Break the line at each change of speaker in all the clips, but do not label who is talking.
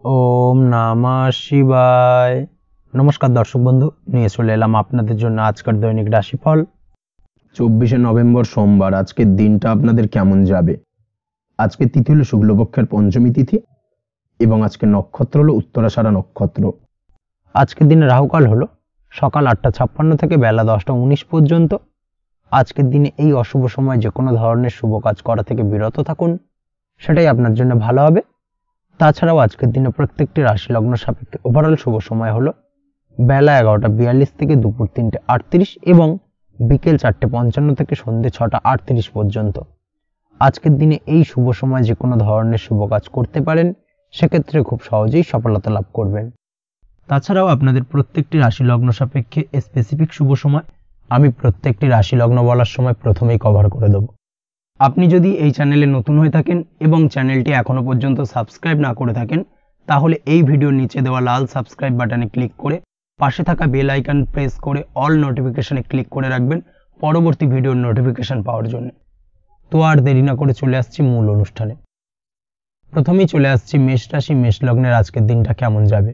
ওম নমঃ শিবায়। নমস্কার দর্শক বন্ধু, নিয়ে চলে এলাম আপনাদের জন্য আজকের দৈনিক রাশিফল 24শে নভেম্বর সোমবার। আজকের দিনটা আপনাদের কেমন যাবে? আজকে তিথি হলো শুক্লপক্ষের পঞ্চমী তিথি এবং আজকের নক্ষত্র হলো উত্তরাষাঢ়া নক্ষত্র। আজকের দিনে রাহুকাল হলো সকাল 8:56 থেকে বেলা 10:19 পর্যন্ত। আজকের দিনে এই অশুভ সময় যে কোনো ধরনের শুভ কাজ করা থেকে বিরত থাকুন, সেটাই আপনার জন্য ভালো হবে। তাছাড়াও আজকের দিনে প্রত্যেকটি রাশি লগ্ন সাপেক্ষে ওভারঅল শুভ সময় হলো বেলা 11:42 থেকে দুপুর 3:38 এবং বিকেল 4:55 থেকে সন্ধ্যে 6:38 পর্যন্ত। আজকের দিনে এই শুভ সময় যে কোনো ধরনের শুভ কাজ করতে পারেন, সেক্ষেত্রে খুব সহজেই সফলতা লাভ করবেন। তাছাড়াও আপনাদের প্রত্যেকটি রাশি লগ্ন সাপেক্ষে স্পেসিফিক শুভ সময় আমি প্রত্যেকটি রাশি লগ্ন বলার সময় প্রথমেই কভার করে দেব। আপনি যদি এই চ্যানেলে নতুন হয়ে থাকেন এবং চ্যানেলটি এখনো পর্যন্ত সাবস্ক্রাইব না করে থাকেন, তাহলে এই ভিডিওর নিচে দেওয়া লাল সাবস্ক্রাইব বাটনে ক্লিক করে পাশে থাকা বেল আইকন প্রেস করে অল নোটিফিকেশনে ক্লিক করে রাখবেন পরবর্তী ভিডিওর নোটিফিকেশন পাওয়ার জন্য। তো আর দেরি না করে চলে আসছি মূল অনুষ্ঠানে। প্রথমেই চলে আসছি মেষ রাশি, মেষ লগ্নের আজকের দিনটা কেমন যাবে।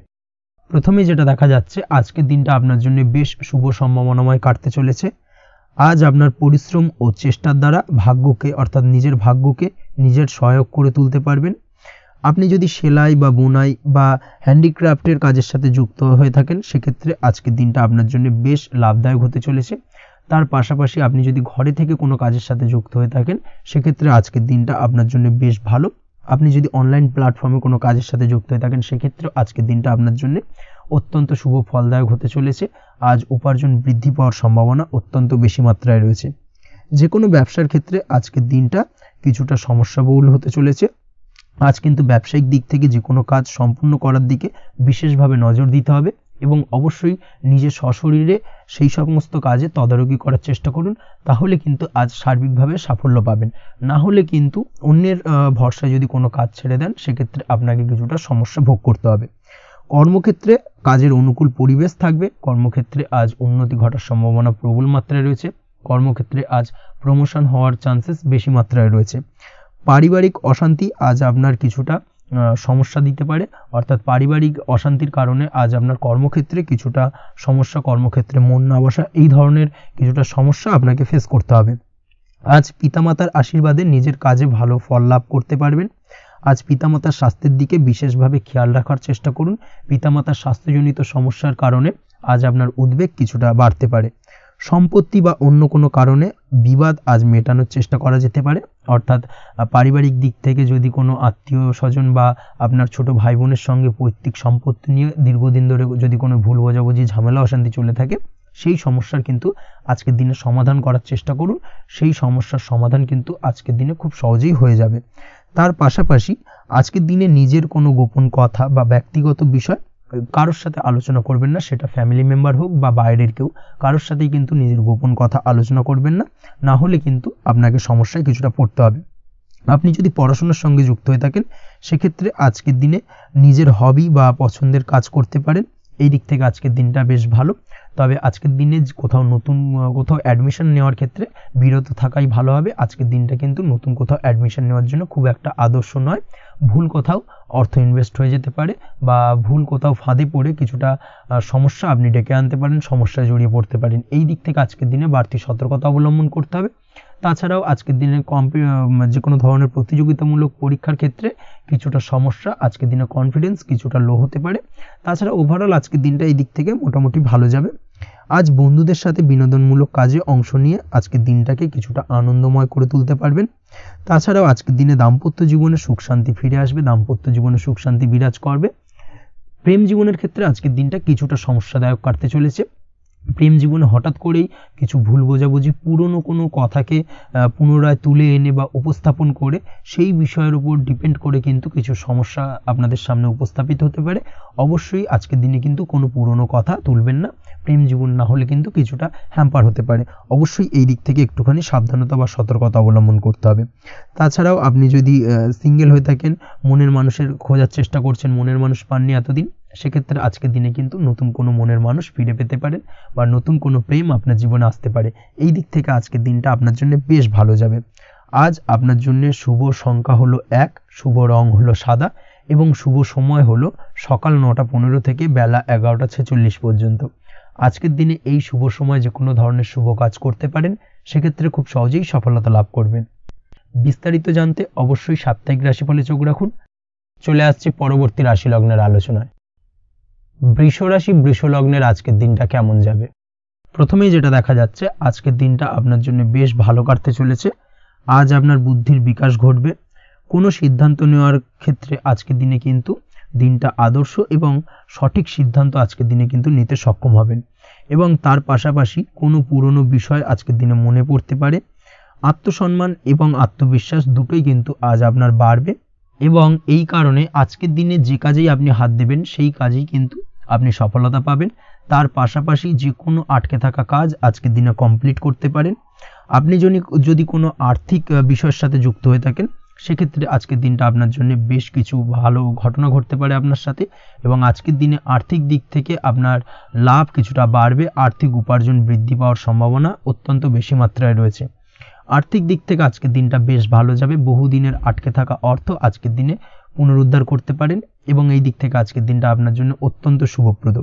প্রথমেই যেটা দেখা যাচ্ছে, আজকের দিনটা আপনার জন্য বেশ শুভ সম্ভাবনাময় কাটতে চলেছে। আজ আপনার পরিশ্রম ও চেষ্টার দ্বারা ভাগ্যকে অর্থাৎ নিজের ভাগ্যকে নিজের সহায়ক করে তুলতে পারবেন। আপনি যদি সেলাই বা বুনাই বা হ্যান্ডিক্রাফটের কাজের সাথে যুক্ত হয়ে থাকেন, সেক্ষেত্রে আজকের দিনটা আপনার জন্য বেশ লাভদায়ক হতে চলেছে। তার পাশাপাশি আপনি যদি ঘরে থেকে কোনো কাজের সাথে যুক্ত হয়ে থাকেন, সেক্ষেত্রে আজকের দিনটা আপনার জন্য বেশ ভালো। আপনি যদি অনলাইন প্ল্যাটফর্মে কোনো কাজের সাথে যুক্ত হয়ে থাকেন, সেক্ষেত্রে আজকের দিনটা আপনার জন্য অত্যন্ত শুভ ফলদায়ক হতে চলেছে। আজ উপার্জন বৃদ্ধি পাওয়ার সম্ভাবনা অত্যন্ত বেশি মাত্রায় রয়েছে। যে কোনো ব্যবসার ক্ষেত্রে আজকের দিনটা কিছুটা সমস্যাবহুল হতে চলেছে। আজ কিন্তু ব্যবসায়িক দিক থেকে যে কোনো কাজ সম্পূর্ণ করার দিকে বিশেষভাবে নজর দিতে হবে এবং অবশ্যই নিজের সশরীরে সেই সমস্ত কাজে তদারকি করার চেষ্টা করুন, তাহলে কিন্তু আজ সার্বিকভাবে সাফল্য পাবেন। না হলে কিন্তু অন্যের ভরসায় যদি কোনো কাজ ছেড়ে দেন, সেক্ষেত্রে আপনাকে কিছুটা সমস্যা ভোগ করতে হবে। কর্মক্ষেত্রে কাজের অনুকূল পরিবেশ থাকবে। কর্মক্ষেত্রে আজ উন্নতি ঘটার সম্ভাবনা প্রবল মাত্রায় রয়েছে। কর্মক্ষেত্রে আজ প্রমোশন হওয়ার চান্সেস বেশি মাত্রায় রয়েছে। পারিবারিক অশান্তি আজ আপনার কিছুটা সমস্যা দিতে পারে, অর্থাৎ পারিবারিক অশান্তির কারণে আজ আপনার কর্মক্ষেত্রে কিছুটা সমস্যা, কর্মক্ষেত্রে মন না বসা, এই ধরনের কিছুটা সমস্যা আপনাকে ফেস করতে হবে। আজ পিতামাতার আশীর্বাদে নিজের কাজে ভালো ফল লাভ করতে পারবেন। আজ পিতামাতার স্বাস্থ্যের দিকে বিশেষভাবে খেয়াল রাখার চেষ্টা করুন। পিতামাতার স্বাস্থ্যজনিত সমস্যার কারণে আজ আপনার উদ্বেগ কিছুটা বাড়তে পারে। সম্পত্তি বা অন্য কোনো কারণে বিবাদ আজ মেটানোর চেষ্টা করা যেতে পারে, অর্থাৎ পারিবারিক দিক থেকে যদি কোনো আত্মীয় স্বজন বা আপনার ছোট ভাই বোনের সঙ্গে পৈতৃক সম্পত্তি নিয়ে দীর্ঘদিন ধরে যদি কোনো ভুল বোঝাবুঝি, ঝামেলা অশান্তি চলে থাকে, সেই সমস্যার কিন্তু আজকের দিনে সমাধান করার চেষ্টা করুন। সেই সমস্যার সমাধান কিন্তু আজকের দিনে খুব সহজেই হয়ে যাবে। তার পাশাপাশি আজকের দিনে নিজের কোনো গোপন কথা বা ব্যক্তিগত বিষয় কারোর সাথে আলোচনা করবেন না, সেটা ফ্যামিলি মেম্বার হোক বা বাইরের কেউ, কারোর সাথেই কিন্তু নিজের গোপন কথা আলোচনা করবেন না, না হলে কিন্তু আপনাকে সমস্যায় কিছুটা পড়তে হবে। আপনি যদি পড়াশোনার সঙ্গে যুক্ত হয়ে থাকেন, সেক্ষেত্রে আজকের দিনে নিজের হবি বা পছন্দের কাজ করতে পারেন। এই দিক থেকে আজকের দিনটা বেশ ভালো। তবে আজকের দিনে কোথাও অ্যাডমিশন নেওয়ার ক্ষেত্রে বিরত থাকাই ভালো হবে। আজকের দিনটা কিন্তু নতুন কোথাও অ্যাডমিশন নেওয়ার জন্য খুব একটা আদর্শ নয়। ভুল কোথাও অর্থ ইনভেস্ট হয়ে যেতে পারে বা ভুল কোথাও ফাঁদে পড়ে কিছুটা সমস্যা আপনি ডেকে আনতে পারেন, সমস্যায় জড়িয়ে পড়তে পারেন। এই দিক থেকে আজকের দিনে বাড়তি সতর্কতা অবলম্বন করতে হবে। তাছাড়াও আজকের দিনে যে কোনো ধরনের প্রতিযোগিতামূলক পরীক্ষার ক্ষেত্রে কিছুটা সমস্যা, আজকের দিনে কনফিডেন্স কিছুটা লো হতে পারে। তাছাড়া ওভারঅল আজকের দিনটা এই দিক থেকে মোটামুটি ভালো যাবে। আজ বন্ধুদের সাথে বিনোদনমূলক কাজে অংশ নিয়ে আজকের দিনটাকে কিছুটা আনন্দময় করে তুলতে পারবেন। তাছাড়াও আজকের দিনে দাম্পত্য জীবনে সুখ শান্তি ফিরে আসবে, দাম্পত্য জীবনে সুখ শান্তি বিরাজ করবে। প্রেম জীবনের ক্ষেত্রে আজকের দিনটা কিছুটা সমস্যাদায়ক কাটতে চলেছে। প্রেম জীবনে হঠাৎ করেই কিছু ভুল বোঝাবুঝি, পুরনো কোনো কথাকে পুনরায় তুলে এনে বা উপস্থাপন করে সেই বিষয়ের উপর ডিপেন্ড করে কিন্তু কিছু সমস্যা আপনাদের সামনে উপস্থাপিত হতে পারে। অবশ্যই আজকের দিনে কিন্তু কোনো পুরনো কথা তুলবেন না, প্রেম জীবন না হলে কিন্তু কিছুটা হ্যাম্পার হতে পারে। অবশ্যই এই দিক থেকে একটুখানি সাবধানতা বা সতর্কতা অবলম্বন করতে হবে। তাছাড়াও আপনি যদি সিঙ্গেল হয়ে থাকেন, মনের মানুষের খোঁজার চেষ্টা করছেন, মনের মানুষ পাননি এতদিন, সেক্ষেত্রে আজকের দিনে কিন্তু নতুন কোনো মনের মানুষ ফিরে পেতে পারেন বা নতুন কোনো প্রেম আপনার জীবনে আসতে পারে। এই দিক থেকে আজকের দিনটা আপনার জন্য বেশ ভালো যাবে। আজ আপনার জন্য শুভ সংখ্যা হলো 1, শুভ রং হলো সাদা এবং শুভ সময় হলো সকাল 9:15 থেকে বেলা 11:46 পর্যন্ত। আজকের দিনে এই শুভ সময় যে কোনো ধরনের শুভ কাজ করতে পারেন, সেক্ষেত্রে খুব সহজেই সফলতা লাভ করবেন। বিস্তারিত জানতে অবশ্যই সাপ্তাহিক রাশিফলে চোখ রাখুন। চলে আসছি পরবর্তী রাশি লগ্নের আলোচনায়। বৃষ রাশি বৃষ লগ্নের আজকের দিনটা কেমন যাবে? প্রথমেই যেটা দেখা যাচ্ছে, আজকের দিনটা আপনার জন্য বেশ ভালো কাটতে চলেছে। আজ আপনার বুদ্ধির বিকাশ ঘটবে। কোনো সিদ্ধান্ত নেওয়ার ক্ষেত্রে আজকের দিনে কিন্তু দিনটা আদর্শ এবং সঠিক সিদ্ধান্ত আজকের দিনে কিন্তু নিতে সক্ষম হবেন। এবং তার পাশাপাশি কোনো পুরনো বিষয় আজকের দিনে মনে পড়তে পারে। আত্মসম্মান এবং আত্মবিশ্বাস দুটোই কিন্তু আজ আপনার বাড়বে এবং এই কারণে আজকের দিনে যে কাজেই আপনি হাত দেবেন সেই কাজেই কিন্তু আপনি সফলতা পাবেন। তার পাশাপাশি যে কোনো আটকে থাকা কাজ আজকের দিনে কমপ্লিট করতে পারেন। আপনি যদি কোনো আর্থিক বিষয়ের সাথে যুক্ত হয়ে থাকেন, সেক্ষেত্রে আজকের দিনটা আপনার জন্য বেশ কিছু ভালো ঘটনা ঘটতে পারে আপনার সাথে এবং আজকের দিনে আর্থিক দিক থেকে আপনার লাভ কিছুটা বাড়বে। আর্থিক উপার্জন বৃদ্ধি পাওয়ার সম্ভাবনা অত্যন্ত বেশি মাত্রায় রয়েছে। আর্থিক দিক থেকে আজকের দিনটা বেশ ভালো যাবে। বহুদিনের আটকে থাকা অর্থ আজকের দিনে পুনরুদ্ধার করতে পারেন এবং এই দিক থেকে আজকের দিনটা আপনার জন্য অত্যন্ত শুভপ্রদ।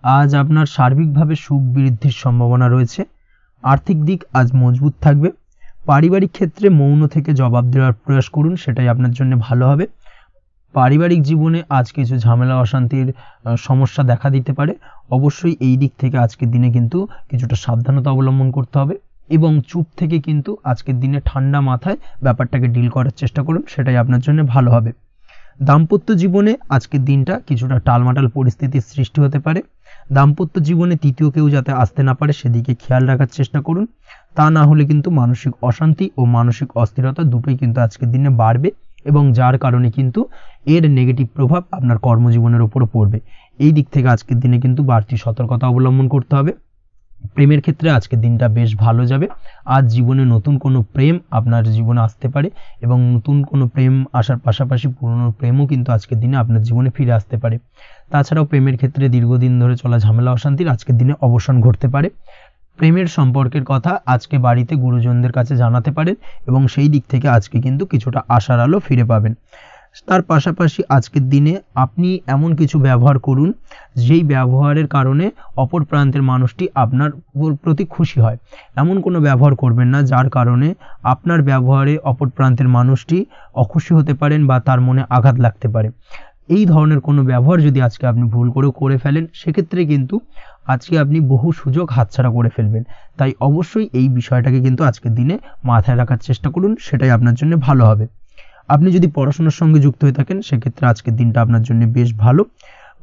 আজ আপনার সার্বিকভাবে সুখ বৃদ্ধির সম্ভাবনা রয়েছে। আর্থিক দিক আজ মজবুত থাকবে। পারিবারিক ক্ষেত্রে মৌন থেকে জবাব দেওয়ার প্রয়াস করুন, সেটাই আপনার জন্য ভালো হবে। পারিবারিক জীবনে আজ কিছু ঝামেলা অশান্তির সমস্যা দেখা দিতে পারে। অবশ্যই এই দিক থেকে আজকের দিনে কিন্তু কিছুটা সাবধানতা অবলম্বন করতে হবে এবং চুপ থেকে কিন্তু আজকের দিনে ঠান্ডা মাথায় ব্যাপারটাকে ডিল করার চেষ্টা করুন, সেটাই আপনার জন্য ভালো হবে। দাম্পত্য জীবনে আজকের দিনটা কিছুটা টালমাটাল পরিস্থিতির সৃষ্টি হতে পারে। দাম্পত্য জীবনে তৃতীয় কেউ যাতে আসতে না পারে সেদিকে খেয়াল রাখার চেষ্টা করুন। তা না হলে কিন্তু মানসিক অশান্তি ও মানসিক অস্থিরতা দুটোই কিন্তু আজকের দিনে বাড়বে এবং যার কারণে কিন্তু এর নেগেটিভ প্রভাব আপনার কর্মজীবনের উপরও পড়বে। এই দিক থেকে আজকের দিনে কিন্তু বাড়তি সতর্কতা অবলম্বন করতে হবে। প্রেমের ক্ষেত্রে আজকের দিনটা বেশ ভালো যাবে। আজ জীবনে নতুন কোনো প্রেম আপনার জীবনে আসতে পারে এবং নতুন কোনো প্রেম আসার পাশাপাশি পুরনো প্রেমও কিন্তু আজকের দিনে আপনার জীবনে ফিরে আসতে পারে। তাছাড়াও প্রেমের ক্ষেত্রে দীর্ঘদিন ধরে চলা ঝামেলা অশান্তির আজকের দিনে অবসান ঘটতে পারে। প্রেমের সম্পর্কের কথা আজকে বাড়িতে গুরুজনদের কাছে জানাতে পারেন এবং সেই দিক থেকে আজকে কিন্তু কিছুটা আশার আলো ফিরে পাবেন। তার পাশাপাশি আজকের দিনে আপনি এমন কিছু ব্যবহার করুন যেই ব্যবহারের কারণে অপর প্রান্তের মানুষটি আপনার প্রতি খুশি হয়। এমন কোনো ব্যবহার করবেন না যার কারণে আপনার ব্যবহারে অপর প্রান্তের মানুষটি অখুশি হতে পারেন বা তার মনে আঘাত লাগতে পারে। এই ধরনের কোনো ব্যবহার যদি আজকে আপনি ভুল করে ফেলেন, সেক্ষেত্রে কিন্তু আজকে আপনি বহু সুযোগ হাতছাড়া করে ফেলবেন। তাই অবশ্যই এই বিষয়টাকে কিন্তু আজকের দিনে মাথায় রাখার চেষ্টা করুন, সেটাই আপনার জন্য ভালো হবে। আপনি যদি পড়াশোনার সঙ্গে যুক্ত হয়ে থাকেন, সেক্ষেত্রে আজকের দিনটা আপনার জন্য বেশ ভালো।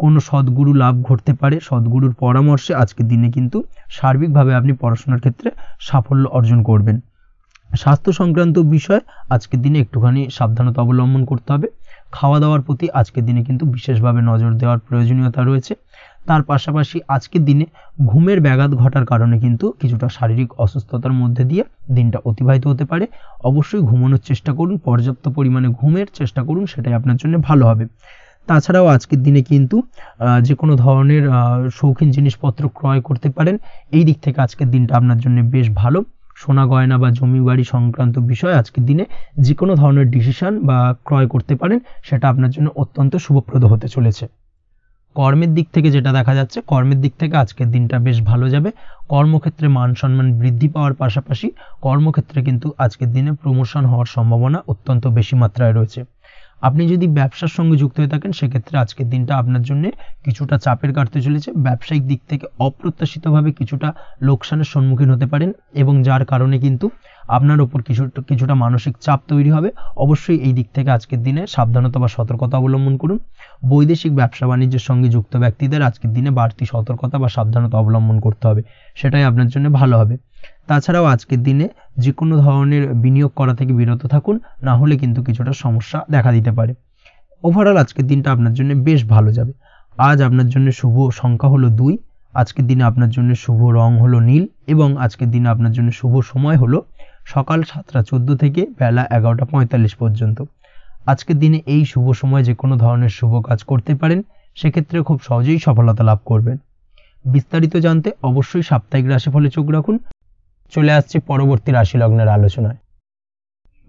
কোনো সদ্গুরু লাভ ঘটতে পারে। সদ্গুরুর পরামর্শে আজকের দিনে কিন্তু সার্বিকভাবে আপনি পড়াশোনার ক্ষেত্রে সাফল্য অর্জন করবেন। স্বাস্থ্য সংক্রান্ত বিষয় আজকের দিনে একটুখানি সাবধানতা অবলম্বন করতে হবে। খাওয়া দাওয়ার প্রতি আজকের দিনে কিন্তু বিশেষভাবে নজর দেওয়ার প্রয়োজনীয়তা রয়েছে। তার পাশাপাশি আজকের দিনে ঘুমের ব্যাঘাত ঘটার কারণে কিন্তু কিছুটা শারীরিক অসুস্থতার মধ্যে দিয়ে দিনটা অতিবাহিত হতে পারে। অবশ্যই ঘুমানোর চেষ্টা করুন, পর্যাপ্ত পরিমাণে ঘুমের চেষ্টা করুন, সেটাই আপনার জন্য ভালো হবে। তাছাড়াও আজকের দিনে কিন্তু যে কোনো ধরনের শৌখিন জিনিসপত্র ক্রয় করতে পারেন। এই দিক থেকে আজকের দিনটা আপনার জন্য বেশ ভালো। সোনা গয়না বা জমি বাড়ি সংক্রান্ত বিষয় আজকের দিনে যে কোনো ধরনের ডিসিশন বা ক্রয় করতে পারেন, সেটা আপনার জন্য অত্যন্ত শুভপ্রদ হতে চলেছে। কর্মের দিক থেকে যেটা দেখা যাচ্ছে, কর্মের দিক থেকে আজকের দিনটা বেশ ভালো যাবে। কর্মক্ষেত্রে মান সম্মান বৃদ্ধি পাওয়ার পাশাপাশি কর্মক্ষেত্রে কিন্তু আজকের দিনে প্রমোশন হওয়ার সম্ভাবনা অত্যন্ত বেশি মাত্রায় রয়েছে। আপনি যদি ব্যবসার সঙ্গে যুক্ত হয়ে থাকেন, সেক্ষেত্রে আজকের দিনটা আপনার জন্য কিছুটা চাপের কাটতে চলেছে। ব্যবসায়িক দিক থেকে অপ্রত্যাশিতভাবে কিছুটা লোকসানের সম্মুখীন হতে পারেন এবং যার কারণে কিন্তু আপনার উপর কিছুটা মানসিক চাপ তৈরি হবে। অবশ্যই এই দিক থেকে আজকের দিনে সাবধানতা বা সতর্কতা অবলম্বন করুন। বৈদেশিক ব্যবসা বাণিজ্যের সঙ্গে যুক্ত ব্যক্তিদের আজকের দিনে বাড়তি সতর্কতা বা সাবধানতা অবলম্বন করতে হবে, সেটাই আপনার জন্য ভালো হবে। তাছাড়াও আজকের দিনে যে কোনো ধরনের বিনিয়োগ করা থেকে বিরত থাকুন, না হলে কিন্তু কিছুটা সমস্যা দেখা দিতে পারে। ওভারঅল আজকের দিনটা আপনার জন্য বেশ ভালো যাবে। আজ আপনার জন্য শুভ সংখ্যা হলো 2। আজকের দিনে আপনার জন্য শুভ রং হলো নীল এবং আজকের দিনে আপনার জন্য শুভ সময় হলো সকাল 7:14 থেকে বেলা 11:45 পর্যন্ত। আজকের দিনে এই শুভ সময় যে কোনো ধরনের শুভ কাজ করতে পারেন, সেক্ষেত্রে খুব সহজেই সফলতা লাভ করবেন। বিস্তারিত জানতে অবশ্যই সাপ্তাহিক রাশিফলে চোখ রাখুন। চলে আসছি পরবর্তী রাশি লগ্নের আলোচনায়।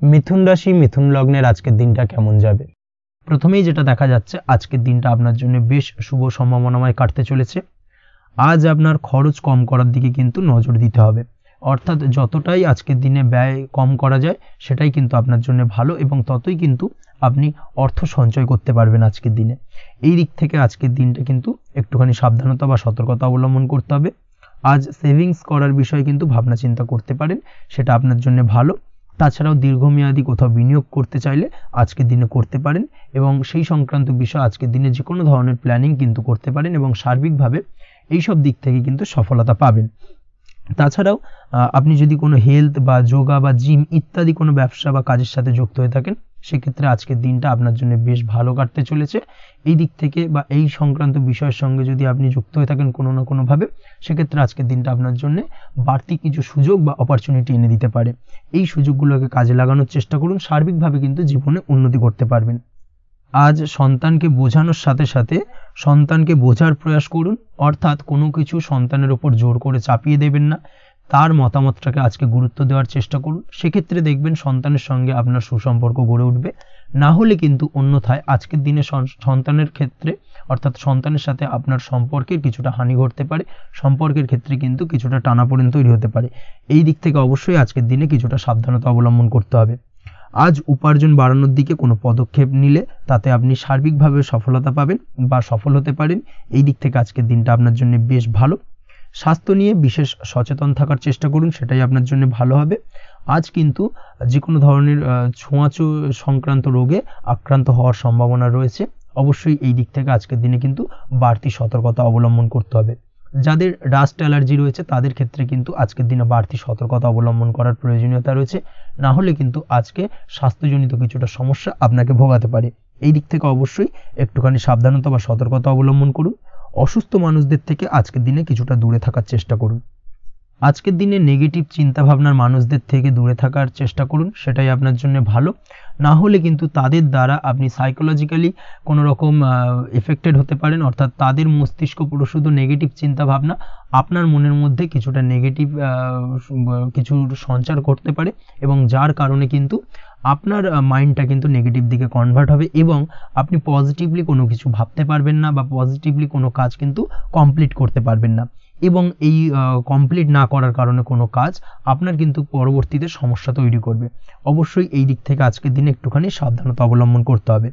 মিথুন রাশি মিথুন লগ্নের আজকের দিনটা কেমন যাবে? প্রথমেই যেটা দেখা যাচ্ছে, আজকের দিনটা আপনার জন্য বেশ শুভ সম্ভাবনাময় কাটতে চলেছে। আজ আপনার খরচ কম করার দিকে কিন্তু নজর দিতে হবে, অর্থাৎ যতটাই আজকের দিনে ব্যয় কম করা যায় সেটাই কিন্তু আপনার জন্য ভালো, এবং ততই কিন্তু আপনি অর্থ সঞ্চয় করতে পারবেন আজকের দিনে। এই দিক থেকে আজকের দিনটা কিন্তু একটুখানি সাবধানতা বা সতর্কতা অবলম্বন করতে হবে। আজ সেভিংস করার বিষয়ে কিন্তু ভাবনা চিন্তা করতে পারেন, সেটা আপনার জন্য ভালো। তাছাড়াও দীর্ঘমেয়াদী কোথাও বিনিয়োগ করতে চাইলে আজকের দিনে করতে পারেন, এবং সেই সংক্রান্ত বিষয় আজকের দিনে যে কোনো ধরনের প্ল্যানিং কিন্তু করতে পারেন, এবং সার্বিকভাবে এইসব দিক থেকে কিন্তু সফলতা পাবেন। তাছাড়াও আপনি যদি কোনো হেলথ বা যোগা বা জিম ইত্যাদি কোনো ব্যবসা বা কাজের সাথে যুক্ত হয়ে থাকেন, সেক্ষেত্রে আজকের দিনটা আপনার জন্য বেশ ভালো কাটতে চলেছে। এই দিক থেকে বা এই সংক্রান্ত বিষয়ের সঙ্গে যদি আপনি যুক্ত হয়ে থাকেন কোনো না কোনোভাবে, সেক্ষেত্রে আজকের দিনটা আপনার জন্য বাড়তি কিছু সুযোগ বা অপরচুনিটি এনে দিতে পারে। এই সুযোগগুলোকে কাজে লাগানোর চেষ্টা করুন, সার্বিকভাবে কিন্তু জীবনে উন্নতি করতে পারবেন। আজ সন্তানকে বোঝানোর সাথে সাথে সন্তানকে বোঝার প্রয়াস করুন, অর্থাৎ কোনো কিছু সন্তানের ওপর জোর করে চাপিয়ে দেবেন না, তার মতামতটাকে আজকে গুরুত্ব দেওয়ার চেষ্টা করুন। সেক্ষেত্রে দেখবেন সন্তানের সঙ্গে আপনার সুসম্পর্ক গড়ে উঠবে। না হলে কিন্তু অন্যথায় আজকের দিনে সন্তানের ক্ষেত্রে, অর্থাৎ সন্তানের সাথে আপনার সম্পর্কের কিছুটা হানি ঘটতে পারে, সম্পর্কের ক্ষেত্রে কিন্তু কিছুটা টানাপোড়েন তৈরি হতে পারে। এই দিক থেকে অবশ্যই আজকের দিনে কিছুটা সাবধানতা অবলম্বন করতে হবে। আজ উপার্জন বাড়ানোর দিকে কোনো পদক্ষেপ নিলে তাতে আপনি সার্বিকভাবে সফলতা পাবেন বা সফল হতে পারেন। এই দিক থেকে আজকের দিনটা আপনার জন্য বেশ ভালো। স্বাস্থ্য নিয়ে বিশেষ সচেতন থাকার চেষ্টা করুন, সেটাই আপনার জন্য ভালো হবে। আজ কিন্তু যে কোনো ধরনের ছোঁয়াচে সংক্রান্ত রোগে আক্রান্ত হওয়ার সম্ভাবনা রয়েছে। অবশ্যই এই দিক থেকে আজকের দিনে কিন্তু বাড়তি সতর্কতা অবলম্বন করতে হবে। যাদের ডাস্ট অ্যালার্জি রয়েছে তাদের ক্ষেত্রে কিন্তু আজকের দিনে বাড়তি সতর্কতা অবলম্বন করার প্রয়োজনীয়তা রয়েছে, না হলে কিন্তু আজকে স্বাস্থ্যজনিত কিছুটা সমস্যা আপনাকে ভোগাতে পারে। এই দিক থেকে অবশ্যই একটুখানি সাবধানতা বা সতর্কতা অবলম্বন করুন। অসুস্থ মানুষদের থেকে আজকের দিনে কিছুটা দূরে থাকার চেষ্টা করুন। আজকের দিনে নেগেটিভ চিন্তাভাবনার মানুষদের থেকে দূরে থাকার চেষ্টা করুন, সেটাই আপনার জন্য ভালো। না হলে কিন্তু তাদের দ্বারা আপনি সাইকোলজিক্যালি কোনো রকম এফেক্টেড হতে পারেন, অর্থাৎ তাদের মস্তিষ্ক পুরো শুধু নেগেটিভ চিন্তাভাবনা আপনার মনের মধ্যে কিছুটা নেগেটিভ কিছু সঞ্চার করতে পারে, এবং যার কারণে কিন্তু আপনার মাইন্ডটা কিন্তু নেগেটিভ দিকে কনভার্ট হবে, এবং আপনি পজিটিভলি কোনো কিছু ভাবতে পারবেন না বা পজিটিভলি কোনো কাজ কিন্তু কমপ্লিট করতে পারবেন না, এবং এই কমপ্লিট না করার কারণে কোনো কাজ আপনার কিন্তু পরবর্তীতে সমস্যা তৈরি করবে। অবশ্যই এই দিক থেকে আজকের দিনে একটুখানি সাবধানতা অবলম্বন করতে হবে।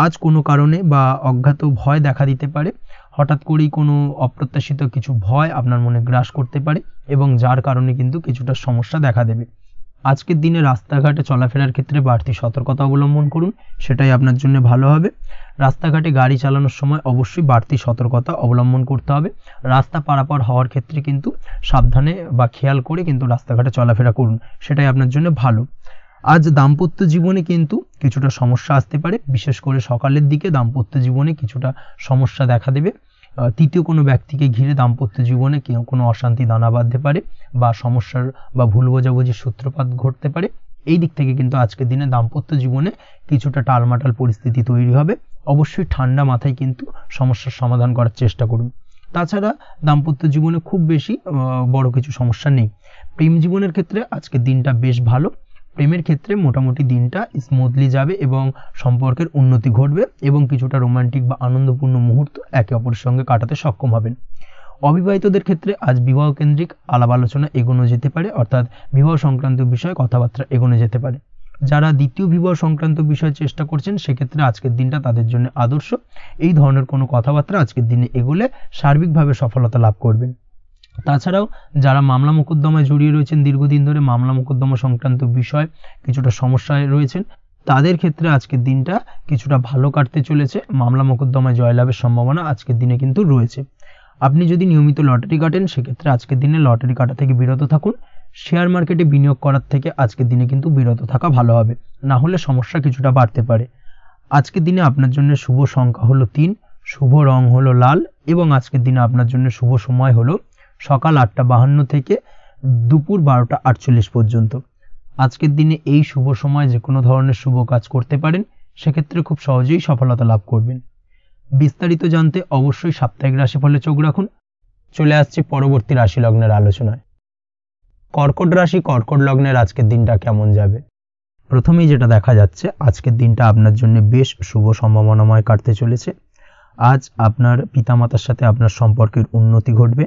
আজ কোনো কারণে বা অজ্ঞাত ভয় দেখা দিতে পারে, হঠাৎ করেই কোনো অপ্রত্যাশিত কিছু ভয় আপনার মনে গ্রাস করতে পারে, এবং যার কারণে কিন্তু কিছুটা সমস্যা দেখা দেবে। আজকের দিনে রাস্তাঘাটে চলাফেরার ক্ষেত্রে বাড়তি সতর্কতা অবলম্বন করুন, সেটাই আপনার জন্য ভালো হবে। রাস্তাঘাটে গাড়ি চালানোর সময় অবশ্যই বাড়তি সতর্কতা অবলম্বন করতে হবে। রাস্তা পারাপার হওয়ার ক্ষেত্রে কিন্তু সাবধানে বা খেয়াল করে কিন্তু রাস্তাঘাটে চলাফেরা করুন, সেটাই আপনার জন্য ভালো। আজ দাম্পত্য জীবনে কিন্তু কিছুটা সমস্যা আসতে পারে, বিশেষ করে সকালের দিকে দাম্পত্য জীবনে কিছুটা সমস্যা দেখা দেবে। তৃতীয় কোনো ব্যক্তিকে ঘিরে দাম্পত্য জীবনে কোনো অশান্তি দানা বাঁধতে পারে, বা সমস্যার বা ভুল বোঝাবুঝির সূত্রপাত ঘটতে পারে। এই দিক থেকে কিন্তু আজকের দিনে দাম্পত্য জীবনে কিছুটা টালমাটাল পরিস্থিতি তৈরি হবে। অবশ্যই ঠান্ডা মাথায় কিন্তু সমস্যার সমাধান করার চেষ্টা করুন। তাছাড়া দাম্পত্য জীবনে খুব বেশি বড় কিছু সমস্যা নেই। প্রেম জীবনের ক্ষেত্রে আজকের দিনটা বেশ ভালো। প্রেমের ক্ষেত্রে মোটামুটি দিনটা স্মুথলি যাবে, এবং সম্পর্কের উন্নতি ঘটবে, এবং কিছুটা রোমান্টিক বা আনন্দপূর্ণ মুহূর্ত একে অপরের সঙ্গে কাটাতে সক্ষম হবেন। অবিবাহিতদের ক্ষেত্রে আজ বিবাহ কেন্দ্রিক আলাপ আলোচনা এগোনো যেতে পারে, অর্থাৎ বিবাহ সংক্রান্ত বিষয়ে কথাবার্তা এগোনো যেতে পারে। যারা দ্বিতীয় বিবাহ সংক্রান্ত বিষয়ে চেষ্টা করছেন, সেক্ষেত্রে আজকের দিনটা তাদের জন্য আদর্শ। এই ধরনের কোনো কথাবার্তা আজকের দিনে এগোলে সার্বিকভাবে সফলতা লাভ করবেন। তাছাড়াও যারা মামলা মোকদ্দমায় জড়িয়ে রয়েছেন, দীর্ঘদিন ধরে মামলা মোকদ্দমা সংক্রান্ত বিষয় কিছুটা সমস্যায় রয়েছেন, তাদের ক্ষেত্রে আজকের দিনটা কিছুটা ভালো কাটতে চলেছে। মামলা মোকদ্দমায় জয়লাভের সম্ভাবনা আজকের দিনে কিন্তু রয়েছে। আপনি যদি নিয়মিত লটারি কাটেন, সেক্ষেত্রে আজকের দিনে লটারি কাটা থেকে বিরত থাকুন। শেয়ার মার্কেটে বিনিয়োগ করার থেকে আজকের দিনে কিন্তু বিরত থাকা ভালো হবে, না হলে সমস্যা কিছুটা বাড়তে পারে। আজকের দিনে আপনার জন্য শুভ সংখ্যা হলো 3, শুভ রং হলো লাল, এবং আজকের দিনে আপনার জন্য শুভ সময় হলো সকাল 8:52 থেকে দুপুর 12:48 পর্যন্ত। আজকের দিনে এই শুভ সময় যে কোনো ধরনের শুভ কাজ করতে পারেন, সেক্ষেত্রে খুব সহজেই সফলতা লাভ করবেন। বিস্তারিত জানতে অবশ্যই সাপ্তাহিক রাশিফলে চোখ রাখুন। চলে আসছি পরবর্তী রাশি লগ্নের আলোচনায়। কর্কট রাশি, কর্কট লগ্নের আজকের দিনটা কেমন যাবে? প্রথমেই যেটা দেখা যাচ্ছে, আজকের দিনটা আপনার জন্য বেশ শুভ সম্ভাবনাময় কাটতে চলেছে। আজ আপনার পিতামাতার সাথে আপনার সম্পর্কের উন্নতি ঘটবে।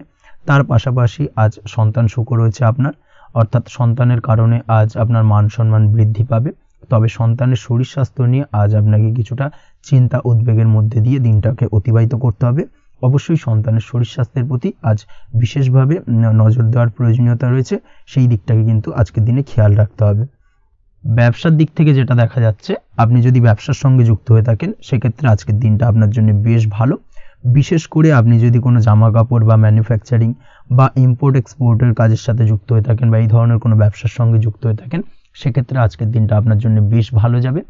তার পাশাপাশি আজ সন্তান সুখ রয়েছে আপনার, অর্থাৎ সন্তানের কারণে আজ আপনার মান সম্মান বৃদ্ধি পাবে। তবে সন্তানের শরীর স্বাস্থ্য নিয়ে আজ আপনাকে কিছুটা চিন্তা উদ্বেগের মধ্যে দিয়ে দিনটাকে অতিবাহিত করতে হবে। অবশ্যই সন্তানের শরীর স্বাস্থ্যের প্রতি আজ বিশেষভাবে নজর দেওয়ার প্রয়োজনীয়তা রয়েছে, সেই দিকটাকে কিন্তু আজকের দিনে খেয়াল রাখতে হবে। ব্যবসার দিক থেকে যেটা দেখা যাচ্ছে, আপনি যদি ব্যবসার সঙ্গে যুক্ত হয়ে থাকেন সেক্ষেত্রে আজকের দিনটা আপনার জন্য বেশ ভালো। বিশেষ করে আপনি যদি কোনো জামা কাপড় বা ম্যানুফ্যাকচারিং বা ইম্পোর্ট এক্সপোর্টের কাজের সাথে যুক্ত হয়ে থাকেন বা এই ধরনের কোনো ব্যবসার সঙ্গে যুক্ত হয়ে থাকেন সেক্ষেত্রে আজকের দিনটা আপনার জন্য বেশ ভালো যাবে।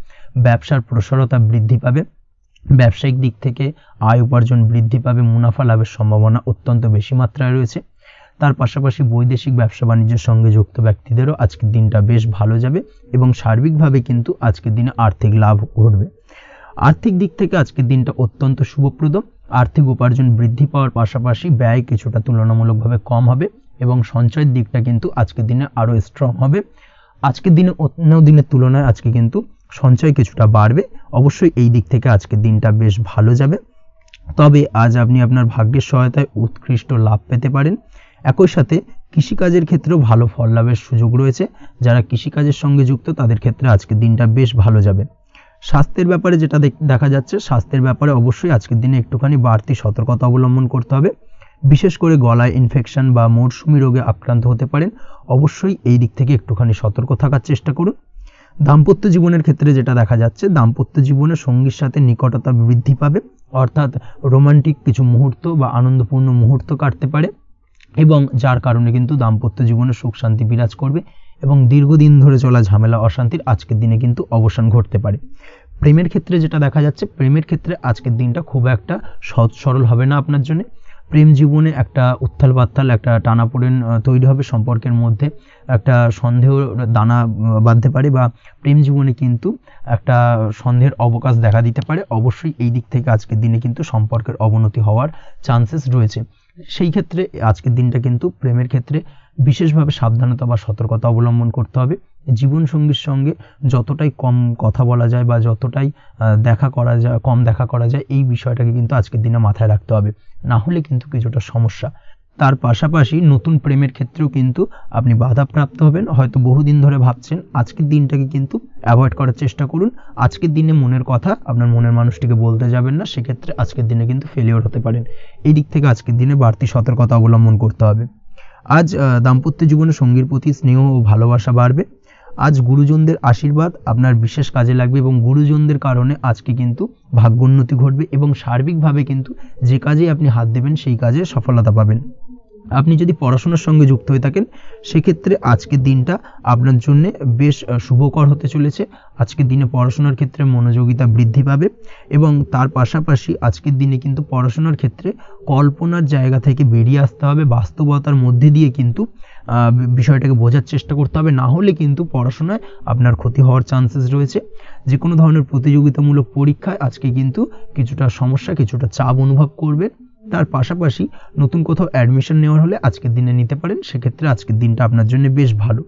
ব্যবসার প্রসারতা বৃদ্ধি পাবে, ব্যবসায়িক দিক থেকে আয় উপার্জন বৃদ্ধি পাবে, মুনাফা লাভের সম্ভাবনা অত্যন্ত বেশি মাত্রায় রয়েছে। তার পাশাপাশি বৈদেশিক ব্যবসা বাণিজ্যের সঙ্গে যুক্ত ব্যক্তিদেরও আজকের দিনটা বেশ ভালো যাবে এবং সার্বিকভাবে কিন্তু আজকের দিনে আর্থিক লাভ ঘটবে। আর্থিক দিক থেকে আজকের দিনটা অত্যন্ত শুভপ্রদ। আর্থিক উপার্জন বৃদ্ধি পাওয়ার পাশাপাশি ব্যয় কিছুটা তুলনামূলকভাবে কম হবে এবং সঞ্চয়ের দিকটা কিন্তু আজকের দিনে আরও স্ট্রং হবে। আজকের দিনে অন্য দিনের তুলনায় আজকে কিন্তু সঞ্চয় কিছুটা বাড়বে। অবশ্যই এই দিক থেকে আজকের দিনটা বেশ ভালো যাবে। তবে আজ আপনি আপনার ভাগ্যের সহায়তায় উৎকৃষ্ট লাভ পেতে পারেন। একই সাথে কৃষিকাজের ক্ষেত্রেও ভালো ফল লাভের সুযোগ রয়েছে। যারা কৃষিকাজের সঙ্গে যুক্ত তাদের ক্ষেত্রে আজকের দিনটা বেশ ভালো যাবে। স্বাস্থ্যের ব্যাপারে যেটা দেখা যাচ্ছে, স্বাস্থ্যের ব্যাপারে অবশ্যই আজকের দিনে একটুখানি বাড়তি সতর্কতা অবলম্বন করতে হবে। বিশেষ করে গলায় ইনফেকশন বা মৌসুমি রোগে আক্রান্ত হতে পারেন। অবশ্যই এই দিক থেকে একটুখানি সতর্ক থাকার চেষ্টা করুন। দাম্পত্য জীবনের ক্ষেত্রে যেটা দেখা যাচ্ছে, দাম্পত্য জীবনে সঙ্গীর সাথে নিকটতা বৃদ্ধি পাবে, অর্থাৎ রোমান্টিক কিছু মুহূর্ত বা আনন্দপূর্ণ মুহূর্ত কাটতে পারে এবং যার কারণে কিন্তু দাম্পত্য জীবনে সুখ শান্তি বিরাজ করবে এবং দীর্ঘদিন ধরে চলা ঝামেলা অশান্তির আজকের দিনে কিন্তু অবসান ঘটতে পারে। প্রেমের ক্ষেত্রে যেটা দেখা যাচ্ছে, প্রেমের ক্ষেত্রে আজকের দিনটা খুব একটা সহজ সরল হবে না আপনার জন্য। প্রেম জীবনে একটা উত্থাল পাত্থাল একটা টানাপোড়েন তৈরি হবে, সম্পর্কের মধ্যে একটা সন্দেহ দানা বাঁধতে পারে বা প্রেম জীবনে কিন্তু একটা সন্দেহের অবকাশ দেখা দিতে পারে। অবশ্যই এই দিক থেকে আজকের দিনে কিন্তু সম্পর্কের অবনতি হওয়ার চান্সেস রয়েছে। সেই ক্ষেত্রে আজকের দিনটা কিন্তু প্রেমের ক্ষেত্রে বিশেষভাবে সাবধানতা বা সতর্কতা অবলম্বন করতে হবে। জীবনসঙ্গীর সঙ্গে যতটাই কম কথা বলা যায় বা যতটাই কম দেখা করা যায় এই বিষয়টাকে কিন্তু আজকের দিনে মাথায় রাখতে হবে, না হলে কিন্তু কিছুটা সমস্যা। তার পাশাপাশি নতুন প্রেমের ক্ষেত্রেও কিন্তু আপনি বাধাপ্রাপ্ত হবেন। হয়তো বহুদিন ধরে ভাবছেন, আজকের দিনটাকে কিন্তু অ্যাভয়েড করার চেষ্টা করুন। আজকের দিনে মনের কথা আপনার মনের মানুষটিকে বলতে যাবেন না, সেক্ষেত্রে আজকের দিনে কিন্তু ফেলিওর হতে পারেন। এই দিক থেকে আজকের দিনে বাড়তি সতর্কতা অবলম্বন করতে হবে। আজ দাম্পত্য জীবনে সঙ্গীর প্রতি স্নেহ ও ভালোবাসা বাড়বে। আজ গুরুজনদের আশীর্বাদ আপনার বিশেষ কাজে লাগবে এবং গুরুজনদের কারণে আজকে কিন্তু ভাগ্যোন্নতি ঘটবে এবং সার্বিকভাবে কিন্তু যে কাজে আপনি হাত দেবেন সেই কাজে সফলতা পাবেন। আপনি যদি পড়াশোনার সঙ্গে যুক্ত হয়ে থাকেন সেক্ষেত্রে আজকের দিনটা আপনার জন্য বেশ শুভকর হতে চলেছে। আজকের দিনে পড়াশোনার ক্ষেত্রে মনোযোগিতা বৃদ্ধি পাবে এবং তার পাশাপাশি আজকের দিনে কিন্তু পড়াশোনার ক্ষেত্রে কল্পনার জায়গা থেকে বেরিয়ে আসতে হবে, বাস্তবতার মধ্যে দিয়ে কিন্তু বিষয়টাকে বোঝার চেষ্টা করতে হবে, না হলে কিন্তু পড়াশোনায় আপনার ক্ষতি হওয়ার চান্সেস রয়েছে। যে কোনো ধরনের প্রতিযোগিতামূলক পরীক্ষায় আজকে কিন্তু কিছুটা সমস্যা, কিছুটা চাপ অনুভব করবে। তার পাশাপাশি নতুন কোথাও অ্যাডমিশন নেওয়ার হলে আজকের দিনে নিতে পারেন, সেক্ষেত্রে আজকের দিনটা আপনার জন্য বেশ ভালো।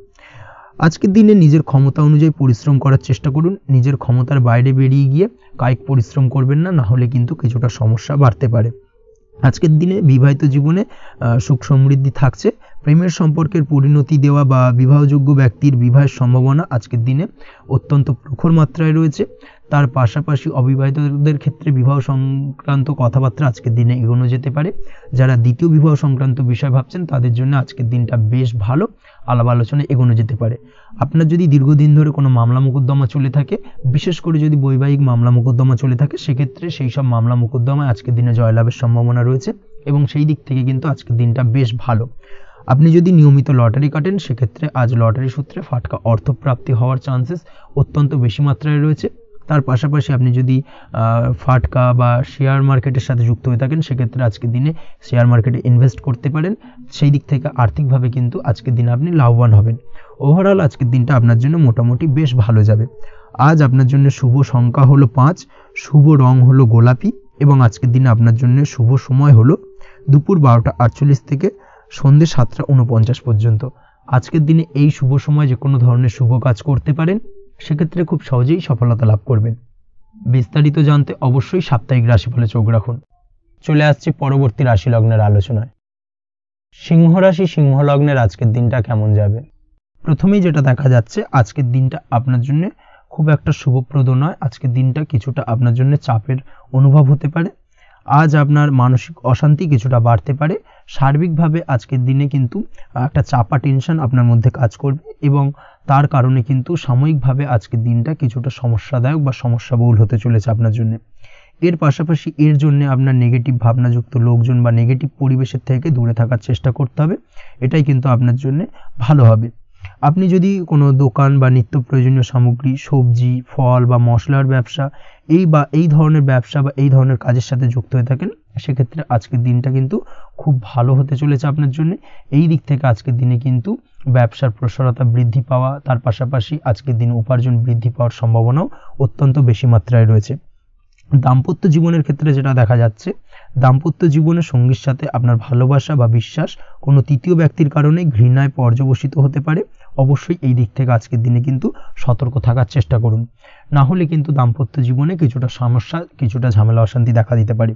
আজকের দিনে নিজের ক্ষমতা অনুযায়ী পরিশ্রম করার চেষ্টা করুন। নিজের ক্ষমতার বাইরে বেরিয়ে গিয়ে কায়িক পরিশ্রম করবেন না, না হলে কিন্তু কিছুটা সমস্যা বাড়তে পারে। আজকের দিনে বিবাহিত জীবনে সুখ সমৃদ্ধি থাকছে। প্রেমের সম্পর্কের পরিণতি দেওয়া বা বিবাহযোগ্য ব্যক্তির বিবাহের সম্ভাবনা আজকের দিনে অত্যন্ত প্রখর মাত্রায় রয়েছে। তার পাশাপাশি অবিবাহিতদের ক্ষেত্রে বিবাহ সংক্রান্ত কথাবার্তা আজকের দিনে এগোনো যেতে পারে। যারা দ্বিতীয় বিবাহ সংক্রান্ত বিষয় ভাবছেন তাদের জন্য আজকের দিনটা বেশ ভালো, আলাপ আলোচনা এগোনো যেতে পারে। আপনার যদি দীর্ঘদিন ধরে কোনো মামলা মোকদ্দমা চলে থাকে, বিশেষ করে যদি বৈবাহিক মামলা মোকদ্দমা চলে থাকে, সেক্ষেত্রে সেই সব মামলা মোকদ্দমায় আজকের দিনে জয়লাভের সম্ভাবনা রয়েছে এবং সেই দিক থেকে কিন্তু আজকের দিনটা বেশ ভালো। আপনি যদি নিয়মিত লটারি কাটেন সেক্ষেত্রে আজ লটারি সূত্রে ফাটকা অর্থপ্রাপ্তি হওয়ার চান্সেস অত্যন্ত বেশি মাত্রায় রয়েছে। তার পাশাপাশি আপনি যদি ফাটকা বা শেয়ার মার্কেটের সাথে যুক্ত হয়ে থাকেন সেক্ষেত্রে আজকের দিনে শেয়ার মার্কেটে ইনভেস্ট করতে পারেন। সেই দিক থেকে আর্থিকভাবে কিন্তু আজকের দিনে আপনি লাভবান হবেন। ওভারঅল আজকের দিনটা আপনার জন্য মোটামুটি বেশ ভালো যাবে। আজ আপনার জন্য শুভ সংখ্যা হলো 5, শুভ রং হলো গোলাপি এবং আজকের দিনে আপনার জন্য শুভ সময় হলো দুপুর 12টা 48 থেকে সন্ধ্যে 7টা 49 পর্যন্ত। আজকের দিনে এই শুভ সময় যে কোনো ধরনের শুভ কাজ করতে পারেন। সেক্ষেত্রে খুব সহজেই সফলতা লাভ করবেন। বিস্তারিত জানতে অবশ্যই সাপ্তাহিক রাশিফলে চোখ রাখুন। চলে আসছি পরবর্তী রাশি লগ্নের আলোচনায়। সিংহ রাশি, সিংহ লগ্নের আজকের দিনটা কেমন যাবে? প্রথমেই যেটা দেখা যাচ্ছে, আজকের দিনটা আপনার জন্য খুব একটা শুভপ্রদ নয়। আজকের দিনটা কিছুটা আপনার জন্য চাপের অনুভব হতে পারে। আজ আপনার মানসিক অশান্তি কিছুটা বাড়তে পারে। সার্বিকভাবে আজকের দিনে কিন্তু একটা চাপা টেনশন আপনার মধ্যে কাজ করবে এবং তার কারণে কিন্তু সাময়িকভাবে আজকের দিনটা কিছুটা সমস্যাদায়ক বা সমস্যাবহুল হতে চলেছে আপনার জন্য। এর পাশাপাশি এর জন্য আপনার নেগেটিভ ভাবনাযুক্ত লোকজন বা নেগেটিভ পরিবেশের থেকে দূরে থাকার চেষ্টা করতে হবে। এটাই কিন্তু আপনার জন্য ভালো হবে। আপনি যদি কোনো দোকান বা নিত্য প্রয়োজনীয় সামগ্রী, সবজি, ফল বা মশলার ব্যবসা এই ধরনের ব্যবসা বা এই ধরনের কাজের সাথে যুক্ত হয়ে থাকেন, সেক্ষেত্রে আজকের দিনটা কিন্তু খুব ভালো হতে চলেছে আপনার জন্য। এই দিক থেকে আজকের দিনে কিন্তু ব্যবসার প্রসারতা বৃদ্ধি পাওয়া, তার পাশাপাশি আজকের দিনে উপার্জন বৃদ্ধি পাওয়ার সম্ভাবনাও অত্যন্ত বেশি মাত্রায় রয়েছে। দাম্পত্য জীবনের ক্ষেত্রে যেটা দেখা যাচ্ছে, দাম্পত্য জীবনের সঙ্গীর সাথে আপনার ভালোবাসা বা বিশ্বাস কোনো তৃতীয় ব্যক্তির কারণে ঘৃণায় পর্যবসিত হতে পারে। অবশ্যই এই দিক থেকে আজকের দিনে কিন্তু সতর্ক থাকার চেষ্টা করুন, না হলে কিন্তু দাম্পত্য জীবনে কিছুটা সমস্যা, কিছুটা ঝামেলা অশান্তি দেখা দিতে পারে।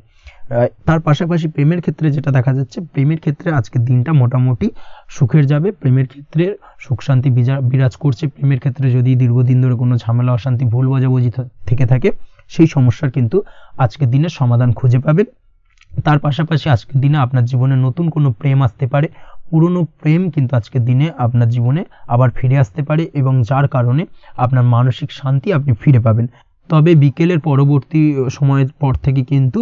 তার পাশাপাশি প্রেমের ক্ষেত্রে যেটা দেখা যাচ্ছে, প্রেমের ক্ষেত্রে আজকের দিনটা মোটামুটি সুখের যাবে। প্রেমের ক্ষেত্রে সুখ শান্তি বিরাজ করছে। প্রেমের ক্ষেত্রে যদি দীর্ঘদিন ধরে কোনো ঝামেলা অশান্তি ভুল বোঝাবুঝি থেকে থাকে, সেই সমস্যার কিন্তু আজকের দিনে সমাধান খুঁজে পাবেন। তার পাশাপাশি আজকের দিনে আপনার জীবনে নতুন কোনো প্রেম আসতে পারে। পুরনো প্রেম কিন্তু আজকের দিনে আপনার জীবনে আবার ফিরে আসতে পারে এবং যার কারণে আপনার মানসিক শান্তি আপনি ফিরে পাবেন। তবে বিকেলের পরবর্তী সময়ের পর থেকে কিন্তু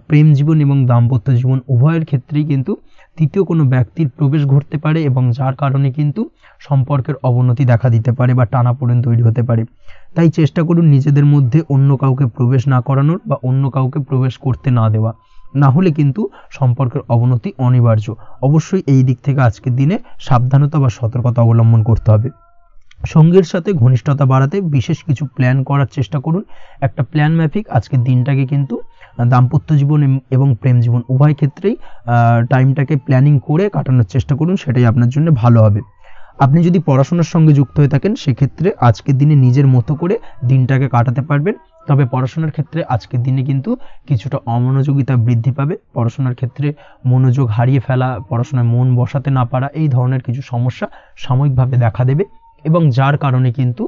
প্রেম জীবন এবং দাম্পত্য জীবন উভয়ের ক্ষেত্রেই কিন্তু তৃতীয় কোনো ব্যক্তির প্রবেশ ঘটতে পারে এবং যার কারণে কিন্তু সম্পর্কের অবনতি দেখা দিতে পারে বা টানাপোড়েন তৈরি হতে পারে। তাই চেষ্টা করুন নিজেদের মধ্যে অন্য কাউকে প্রবেশ না করানোর বা অন্য কাউকে প্রবেশ করতে না দেওয়া, না হলে কিন্তু সম্পর্কের অবনতি অনিবার্য। অবশ্যই এই দিক থেকে আজকের দিনে সাবধানতা বা সতর্কতা অবলম্বন করতে হবে। সঙ্গীর সাথে ঘনিষ্ঠতা বাড়াতে বিশেষ কিছু প্ল্যান করার চেষ্টা করুন। একটা প্ল্যান মাফিক আজকের দিনটাকে কিন্তু দাম্পত্য জীবন এবং প্রেম জীবন উভয় ক্ষেত্রেই টাইমটাকে প্ল্যানিং করে কাটানোর চেষ্টা করুন, সেটাই আপনার জন্য ভালো হবে। আপনি যদি পড়াশোনার সঙ্গে যুক্ত হয়ে থাকেন, সেক্ষেত্রে আজকের দিনে নিজের মতো করে দিনটাকে কাটাতে পারবেন। তবে পড়াশোনার ক্ষেত্রে আজকের দিনে কিন্তু কিছুটা অমনোযোগিতা বৃদ্ধি পাবে। পড়াশোনার ক্ষেত্রে মনোযোগ হারিয়ে ফেলা, পড়াশোনায় মন বসাতে না পারা, এই ধরনের কিছু সমস্যা সাময়িকভাবে দেখা দেবে এবং যার কারণে কিন্তু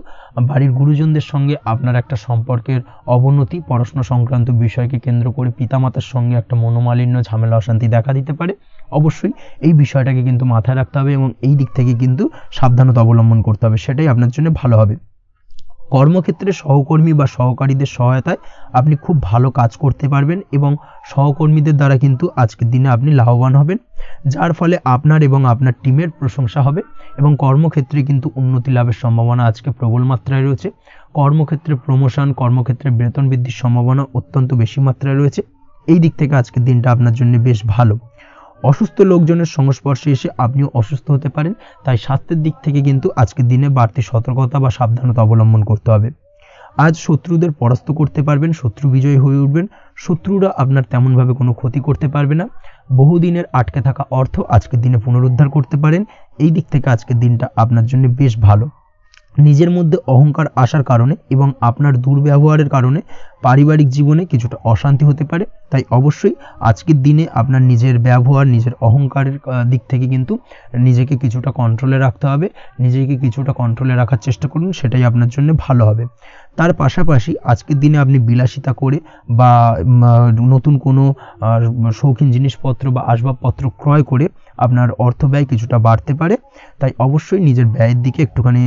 বাড়ির গুরুজনদের সঙ্গে আপনার একটা সম্পর্কের অবনতি, পড়াশোনা সংক্রান্ত বিষয়কে কেন্দ্র করে পিতামাতার সঙ্গে একটা মনোমালিন্য, ঝামেলা অশান্তি দেখা দিতে পারে। অবশ্যই এই বিষয়টাকে কিন্তু মাথায় রাখতে হবে এবং এই দিক থেকে কিন্তু সাবধানতা অবলম্বন করতে হবে, সেটাই আপনার জন্য ভালো হবে। কর্মক্ষেত্রে সহকর্মী বা সহকারীদের সহায়তায় আপনি খুব ভালো কাজ করতে পারবেন এবং সহকর্মীদের দ্বারা কিন্তু আজকের দিনে আপনি লাভবান হবেন, যার ফলে আপনার এবং আপনার টিমের প্রশংসা হবে এবং কর্মক্ষেত্রে কিন্তু উন্নতি লাভের সম্ভাবনা আজকে প্রবল মাত্রায় রয়েছে। কর্মক্ষেত্রে প্রমোশন, কর্মক্ষেত্রে বেতন বৃদ্ধির সম্ভাবনা অত্যন্ত বেশি মাত্রায় রয়েছে। এই দিক থেকে আজকের দিনটা আপনার জন্য বেশ ভালো। অসুস্থ লোকজনের সংস্পর্শে এসে আপনিও অসুস্থ হতে পারেন, তাই স্বাস্থ্যের দিক থেকে কিন্তু আজকের দিনে বাড়তি সতর্কতা বা সাবধানতা অবলম্বন করতে হবে। আজ শত্রুদের পরাস্ত করতে পারবেন, শত্রু বিজয়ী হয়ে উঠবেন। শত্রুরা আপনার তেমনভাবে কোনো ক্ষতি করতে পারবে না। বহুদিনের আটকে থাকা অর্থ আজকের দিনে পুনরুদ্ধার করতে পারেন। এই দিক থেকে আজকের দিনটা আপনার জন্য বেশ ভালো। নিজের মধ্যে অহংকার আসার কারণে এবং আপনার দুর্ব্যবহারের কারণে পারিবারিক জীবনে কিছুটা অশান্তি হতে পারে। তাই অবশ্যই আজকের দিনে আপনার নিজের ব্যবহার, নিজের অহংকারের দিক থেকে কিন্তু নিজেকে কিছুটা কন্ট্রোলে রাখতে হবে। নিজেকে কিছুটা কন্ট্রোলে রাখার চেষ্টা করুন, সেটাই আপনার জন্য ভালো হবে। তার পাশাপাশি আজকের দিনে আপনি বিলাসিতা করে বা নতুন কোনো শৌখিন জিনিসপত্র বা আসবাবপত্র ক্রয় করে আপনার অর্থ ব্যয় কিছুটা বাড়তে পারে। তাই অবশ্যই নিজের ব্যয়ের দিকে একটুখানি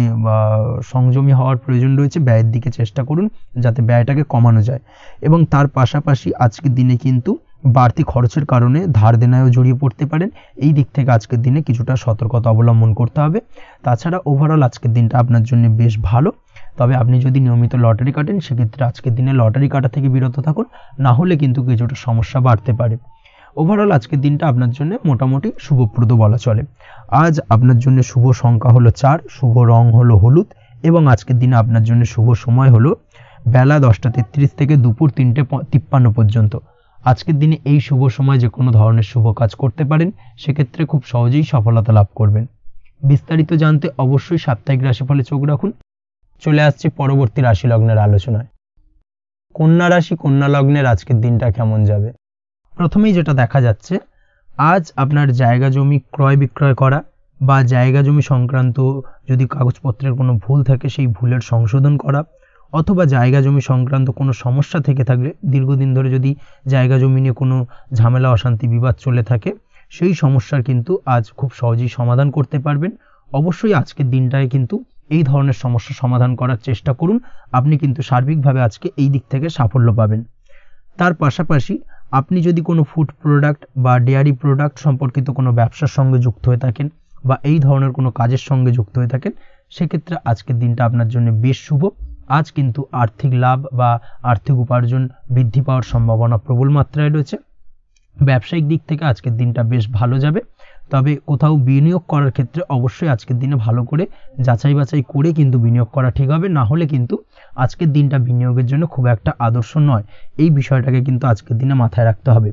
সংযমী হওয়ার প্রয়োজন রয়েছে। ব্যয়ের দিকে চেষ্টা করুন যাতে ব্যয়টাকে কমানো যায় এবং তার পাশাপাশি আজকের দিনে কিন্তু বাড়তি খরচের কারণে ধার দেনায়ও জড়িয়ে পড়তে পারেন। এই দিক থেকে আজকের দিনে কিছুটা সতর্কতা অবলম্বন করতে হবে। তাছাড়া ওভারঅল আজকের দিনটা আপনার জন্য বেশ ভালো। তবে আপনি যদি নিয়মিত লটারি কাটেন, সেক্ষেত্রে আজকের দিনে লটারি কাটা থেকে বিরত থাকুন, না হলে কিন্তু কিছুটা সমস্যা বাড়তে পারে। ওভারঅল আজকের দিনটা আপনার জন্য মোটামুটি শুভপ্রদ বলা চলে। আজ আপনার জন্য শুভ সংখ্যা হলো 4, শুভ রং হলো হলুদ এবং আজকের দিনে আপনার জন্য শুভ সময় হলো বেলা 10:33 থেকে দুপুর 3:53 পর্যন্ত। আজকের দিনে এই শুভ সময় যে কোনো ধরনের শুভ কাজ করতে পারেন, সেক্ষেত্রে খুব সহজেই সফলতা লাভ করবেন। বিস্তারিত জানতে অবশ্যই সাপ্তাহিক রাশিফলে চোখ রাখুন। চলে আসছি পরবর্তী রাশি লগ্নের আলোচনায়। কন্যা রাশি কন্যা লগ্নের আজকের দিনটা কেমন যাবে? প্রথমেই যেটা দেখা যাচ্ছে, আজ আপনার জায়গা জমি ক্রয় বিক্রয় করা বা জায়গা জমি সংক্রান্ত যদি কাগজপত্রের কোনো ভুল থাকে সেই ভুলের সংশোধন করা, অথবা জায়গা জমি সংক্রান্ত কোনো সমস্যা থেকে থাকলে দীর্ঘদিন ধরে যদি জায়গা জমি নিয়ে কোনো ঝামেলা অশান্তি বিবাদ চলে থাকে, সেই সমস্যার কিন্তু আজ খুব সহজেই সমাধান করতে পারবেন। অবশ্যই আজকের দিনটায় কিন্তু এই ধরনের সমস্যা সমাধান করার চেষ্টা করুন, আপনি কিন্তু সার্বিকভাবে আজকে এই দিক থেকে সাফল্য পাবেন। তার পাশাপাশি আপনি যদি কোনো ফুড প্রোডাক্ট বা ডেয়ারি প্রোডাক্ট সম্পর্কিত কোনো ব্যবসার সঙ্গে যুক্ত হয়ে থাকেন বা এই ধরনের কোনো কাজের সঙ্গে যুক্ত হয়ে থাকেন, সেক্ষেত্রে আজকের দিনটা আপনার জন্য বেশ শুভ। আজ কিন্তু আর্থিক লাভ বা আর্থিক উপার্জন বৃদ্ধি পাওয়ার সম্ভাবনা প্রবল মাত্রায় রয়েছে। ব্যবসায়িক দিক থেকে আজকের দিনটা বেশ ভালো যাবে, তবে কোথাও বিনিয়োগ করার ক্ষেত্রে অবশ্যই আজকের দিনে ভালো করে যাচাই বাছাই করে কিন্তু বিনিয়োগ করা ঠিক হবে, না হলে কিন্তু আজকের দিনটা বিনিয়োগের জন্য খুব একটা আদর্শ নয়। এই বিষয়টাকে কিন্তু আজকের দিনে মাথায় রাখতে হবে।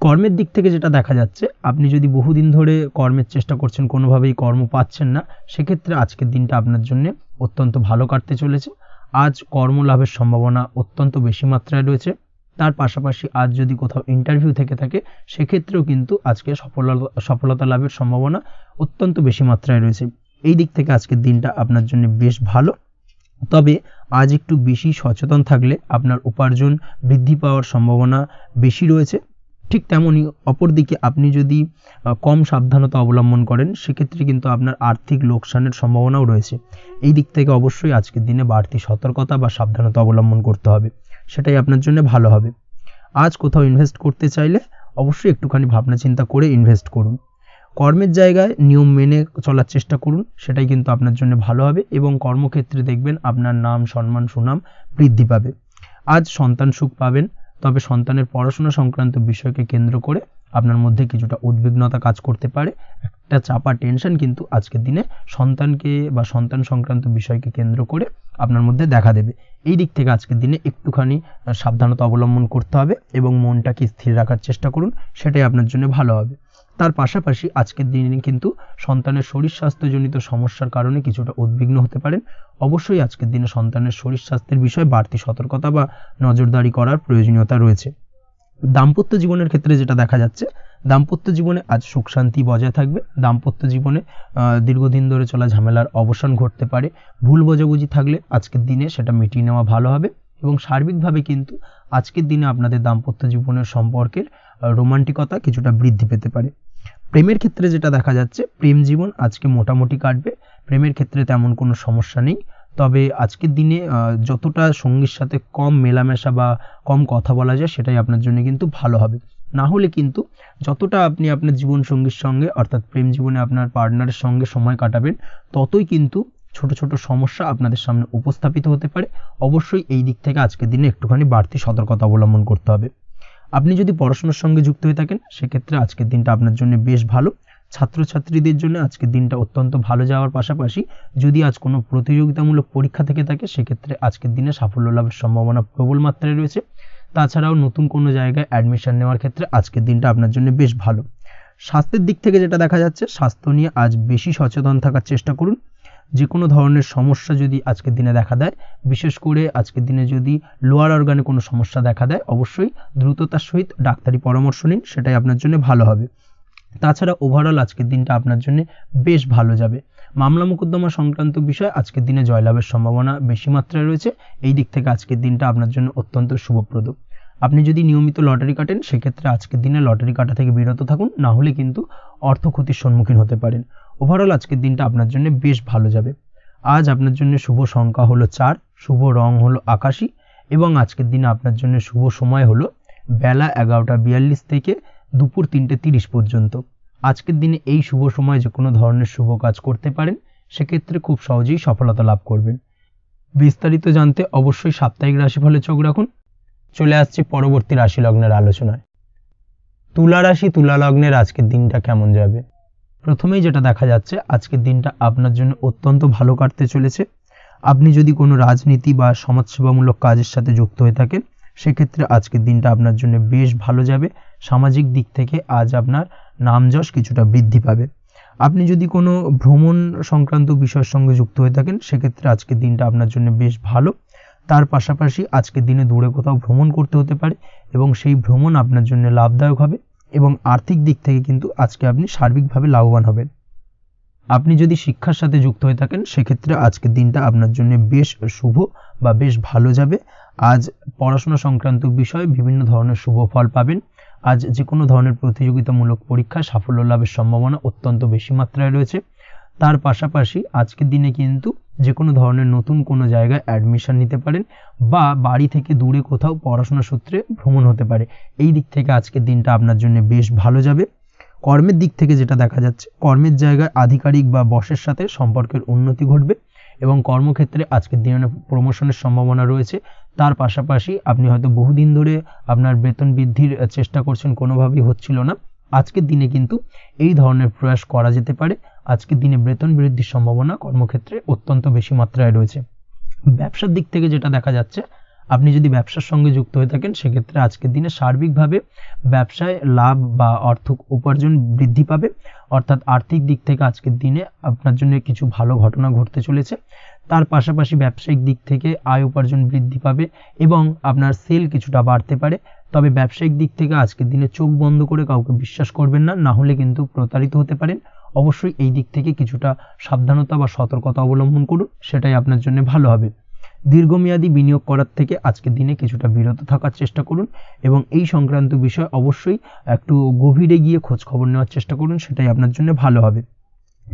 কর্মের দিক থেকে যেটা দেখা যাচ্ছে, আপনি যদি বহুদিন ধরে কর্মের চেষ্টা করছেন, কোনোভাবেই কর্ম পাচ্ছেন না, সেক্ষেত্রে আজকের দিনটা আপনার জন্য অত্যন্ত ভালো কাটতে চলেছে। আজ কর্মলাভের সম্ভাবনা অত্যন্ত বেশি মাত্রায় রয়েছে। তার পাশাপাশি আজ যদি কোথাও ইন্টারভিউ থেকে থাকে, সেক্ষেত্রেও কিন্তু আজকে সফলতা লাভের সম্ভাবনা অত্যন্ত বেশি মাত্রায় রয়েছে। এই দিক থেকে আজকের দিনটা আপনার জন্য বেশ ভালো, তবে আজ একটু বেশি সচেতন থাকলে আপনার উপার্জন বৃদ্ধি পাওয়ার সম্ভাবনা বেশি রয়েছে। ঠিক তেমনই অপরদিকে আপনি যদি কম সাবধানতা অবলম্বন করেন, সেক্ষেত্রে কিন্তু আপনার আর্থিক লোকসানের সম্ভাবনাও রয়েছে। এই দিক থেকে অবশ্যই আজকের দিনে বাড়তি সতর্কতা বা সাবধানতা অবলম্বন করতে হবে, সেটাই আপনার জন্য ভালো হবে। আজ কোথাও ইনভেস্ট করতে চাইলে অবশ্যই একটুখানি ভাবনা চিন্তা করে ইনভেস্ট করুন। কর্মের জায়গায় নিয়ম মেনে চলার চেষ্টা করুন, সেটাই কিন্তু আপনার জন্য ভালো হবে এবং কর্মক্ষেত্রে দেখবেন আপনার নাম সম্মান সুনাম বৃদ্ধি পাবে। আজ সন্তান সুখ পাবেন, তবে সন্তানের পড়াশোনা সংক্রান্ত বিষয়কে কেন্দ্র করে আপনার মধ্যে কিছুটা উদ্বিগ্নতা কাজ করতে পারে। একটা চাপা টেনশন কিন্তু আজকের দিনে সন্তানকে বা সন্তান সংক্রান্ত বিষয়কে কেন্দ্র করে আপনার মধ্যে দেখা দেবে। এই দিক থেকে আজকের দিনে একটুখানি সাবধানতা অবলম্বন করতে হবে এবং মনটাকে স্থির রাখার চেষ্টা করুন, সেটাই আপনার জন্য ভালো হবে। তার পাশাপাশি আজকের দিনে কিন্তু সন্তানের শরীর স্বাস্থ্যজনিত সমস্যার কারণে কিছুটা উদ্বিগ্ন হতে পারেন। অবশ্যই আজকের দিনে সন্তানের শরীর স্বাস্থ্যের বিষয়ে বাড়তি সতর্কতা বা নজরদারি করার প্রয়োজনীয়তা রয়েছে। দাম্পত্য জীবনের ক্ষেত্রে যেটা দেখা যাচ্ছে, দাম্পত্য জীবনে আজ সুখ শান্তি বজায় থাকবে। দাম্পত্য জীবনে দীর্ঘদিন ধরে চলা ঝামেলার অবসান ঘটতে পারে। ভুল বোঝাবুঝি থাকলে আজকের দিনে সেটা মিটিয়ে নেওয়া ভালো হবে এবং সার্বিকভাবে কিন্তু আজকের দিনে আপনাদের দাম্পত্য জীবনের সম্পর্কের রোমান্টিকতা কিছুটা বৃদ্ধি পেতে পারে। প্রেমের ক্ষেত্রে যেটা দেখা যাচ্ছে, প্রেম জীবন আজকে মোটামুটি কাটবে। প্রেমের ক্ষেত্রে তেমন কোনো সমস্যা নেই, তবে আজকের দিনে যতটা সঙ্গীর সাথে কম মেলামেশা বা কম কথা বলা যায়, সেটাই আপনার জন্য কিন্তু ভালো হবে। না হলে কিন্তু যতটা আপনি আপনার জীবন সঙ্গীর সঙ্গে অর্থাৎ প্রেম জীবনে আপনার পার্টনারের সঙ্গে সময় কাটাবেন, ততই কিন্তু ছোট ছোট সমস্যা আপনাদের সামনে উপস্থাপিত হতে পারে। অবশ্যই এই দিক থেকে আজকের দিনে একটুখানি বাড়তি সতর্কতা অবলম্বন করতে হবে। আপনি যদি পড়াশোনার সঙ্গে যুক্ত হয়ে থাকেন, সেক্ষেত্রে আজকের দিনটা আপনার জন্য বেশ ভালো। ছাত্রছাত্রীদের জন্য আজকের দিনটা অত্যন্ত ভালো যাওয়ার পাশাপাশি যদি আজ কোনো প্রতিযোগিতামূলক পরীক্ষা থেকে থাকে, সেক্ষেত্রে আজকের দিনে সাফল্য লাভের সম্ভাবনা প্রবল মাত্রায় রয়েছে। তাছাড়াও নতুন কোনো জায়গায় অ্যাডমিশন নেওয়ার ক্ষেত্রে আজকের দিনটা আপনার জন্য বেশ ভালো। স্বাস্থ্যের দিক থেকে যেটা দেখা যাচ্ছে, স্বাস্থ্য নিয়ে আজ বেশি সচেতন থাকার চেষ্টা করুন। যে কোনো ধরনের সমস্যা যদি আজকের দিনে দেখা দেয়, বিশেষ করে আজকের দিনে যদি লোয়ার অর্গানে কোনো সমস্যা দেখা দেয়, অবশ্যই দ্রুততার সহিত ডাক্তারি পরামর্শ নিন, সেটাই আপনার জন্য ভালো হবে। তাছাড়া ওভারঅল আজকের দিনটা আপনার জন্য বেশ ভালো যাবে। মামলা মোকদ্দমা সংক্রান্ত বিষয় আজকের দিনে জয়লাভের সম্ভাবনা বেশি মাত্রায় রয়েছে। এই দিক থেকে আজকের দিনটা আপনার জন্য অত্যন্ত শুভপ্রদ। আপনি যদি নিয়মিত লটারি কাটেন, সেক্ষেত্রে আজকের দিনে লটারি কাটা থেকে বিরত থাকুন, না হলে কিন্তু অর্থ ক্ষতির সম্মুখীন হতে পারেন। ওভারঅল আজকের দিনটা আপনার জন্য বেশ ভালো যাবে। আজ আপনার জন্য শুভ সংখ্যা হলো 4, শুভ রং হলো আকাশী এবং আজকের দিনে আপনার জন্য শুভ সময় হলো বেলা 11:42 থেকে দুপুর 3:30 পর্যন্ত। আজকের দিনে এই শুভ সময় যে কোনো ধরনের শুভ কাজ করতে পারেন, সেক্ষেত্রে খুব সহজেই সফলতা লাভ করবেন। বিস্তারিত জানতে অবশ্যই সাপ্তাহিক রাশিফলে চোখ রাখুন। চলে আসছি পরবর্তী রাশি লগ্নের আলোচনায়। তুলা রাশি তুলা লগ্নের আজকের দিনটা কেমন যাবে? প্রথমেই যেটা দেখা যাচ্ছে, আজকের দিনটা আপনার জন্য অত্যন্ত ভালো কাটতে চলেছে। আপনি যদি কোনো রাজনীতি বা সমাজসেবামূলক কাজের সাথে যুক্ত হয়ে থাকেন, সেক্ষেত্রে আজকের দিনটা আপনার জন্য বেশ ভালো যাবে। সামাজিক দিক থেকে আজ আপনার নাম যশ কিছুটা বৃদ্ধি পাবে। আপনি যদি কোনো ভ্রমণ সংক্রান্ত বিষয়ের সঙ্গে যুক্ত হয়ে থাকেন সেক্ষেত্রে আজকের দিনটা আপনার জন্য বেশ ভালো। তার পাশাপাশি আজকের দিনে দূরে কোথাও ভ্রমণ করতে হতে পারে এবং সেই ভ্রমণ আপনার জন্য লাভদায়ক হবে এবং আর্থিক দিক থেকে কিন্তু আজকে আপনি সার্বিকভাবে লাভবান হবেন। আপনি যদি শিক্ষার সাথে যুক্ত হয়ে থাকেন সেক্ষেত্রে আজকের দিনটা আপনার জন্য বেশ শুভ বা বেশ ভালো যাবে। আজ পড়াশোনা সংক্রান্ত বিষয়ে বিভিন্ন ধরনের শুভ ফল পাবেন। আজ যে কোনো ধরনের প্রতিযোগিতামূলক পরীক্ষায় সাফল্য লাভের সম্ভাবনা অত্যন্ত বেশি মাত্রায় রয়েছে। তার পাশাপাশি আজকের দিনে কিন্তু যে কোনো ধরনের নতুন কোনো জায়গায় অ্যাডমিশন নিতে পারেন বা বাড়ি থেকে দূরে কোথাও পড়াশোনা সূত্রে ভ্রমণ হতে পারে। এই দিক থেকে আজকের দিনটা আপনার জন্য বেশ ভালো যাবে। কর্মের দিক থেকে যেটা দেখা যাচ্ছে, কর্মের জায়গায় আধিকারিক বা বসের সাথে সম্পর্কের উন্নতি ঘটবে এবং কর্মক্ষেত্রে আজকের দিনে প্রমোশনের সম্ভাবনা রয়েছে। তার পাশাপাশি আপনি হয়তো বহুদিন ধরে আপনার বেতন বৃদ্ধির চেষ্টা করছেন, কোনোভাবেই হচ্ছিল না। আজকের দিনে কিন্তু এই ধরনের প্রয়াস করা যেতে পারে। আজকের দিনে বেতন বৃদ্ধির সম্ভাবনা কর্মক্ষেত্রে অত্যন্ত বেশি মাত্রায় রয়েছে। ব্যবসার দিক থেকে যেটা দেখা যাচ্ছে, আপনি যদি ব্যবসার সঙ্গে যুক্ত হয়ে থাকেন সেক্ষেত্রে আজকের দিনে সার্বিকভাবে ব্যবসায় লাভ বা অর্থ উপার্জন বৃদ্ধি পাবে, অর্থাৎ আর্থিক দিক থেকে আজকের দিনে আপনার জন্য কিছু ভালো ঘটনা ঘটতে চলেছে। তার পাশাপাশি ব্যবসায়িক দিক থেকে আয় উপার্জন বৃদ্ধি পাবে এবং আপনার সেল কিছুটা বাড়তে পারে। তবে ব্যবসায়িক দিক থেকে আজকের দিনে চোখ বন্ধ করে কাউকে বিশ্বাস করবেন না, না হলে কিন্তু প্রতারিত হতে পারেন। অবশ্যই এই দিক থেকে কিছুটা সাবধানতা বা সতর্কতা অবলম্বন করুন, সেটাই আপনার জন্য ভালো হবে। দীর্ঘমেয়াদী বিনিয়োগ করার থেকে আজকের দিনে কিছুটা বিরত থাকার চেষ্টা করুন এবং এই সংক্রান্ত বিষয় অবশ্যই একটু গভীরে গিয়ে খোঁজ খবর নেওয়ার চেষ্টা করুন, সেটাই আপনার জন্য ভালো হবে।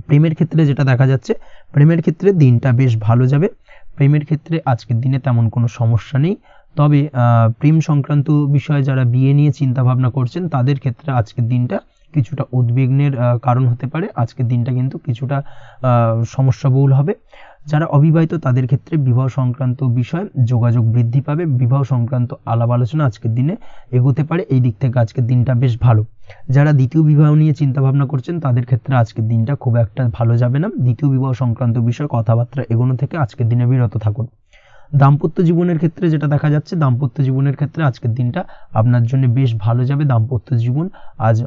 প্রেমের ক্ষেত্রে যেটা দেখা যাচ্ছে, প্রেমের ক্ষেত্রে দিনটা বেশ ভালো যাবে। প্রেমের ক্ষেত্রে আজকের দিনে তেমন কোনো সমস্যা নেই। তবে প্রেম সংক্রান্ত বিষয়ে যারা বিয়ে নিয়ে চিন্তা ভাবনা করছেন তাদের ক্ষেত্রে আজকের দিনটা কিছুটা উদ্বিগ্নের কারণ হতে পারে। আজকের দিনটা কিন্তু কিছুটা সমস্যাবহুল হবে। যারা অবিবাহিত তাদের ক্ষেত্রে বিবাহ সংক্রান্ত বিষয় যোগাযোগ বৃদ্ধি পাবে, বিবাহ সংক্রান্ত আলাপ আলোচনা আজকের দিনে এগোতে পারে। এই দিক থেকে আজকের দিনটা বেশ ভালো। যারা দ্বিতীয় বিবাহ নিয়ে চিন্তা ভাবনা করছেন তাদের ক্ষেত্রে আজকের দিনটা খুব একটা ভালো যাবে না। দ্বিতীয় বিবাহ সংক্রান্ত বিষয় কথাবার্তা এগোনো থেকে আজকের দিনে বিরত থাকুন। দাম্পত্য জীবনের ক্ষেত্রে যেটা দেখা যাচ্ছে, দাম্পত্য জীবনের ক্ষেত্রে আজকের দিনটা আপনার জন্য বেশ ভালো যাবে। দাম্পত্য জীবন আজ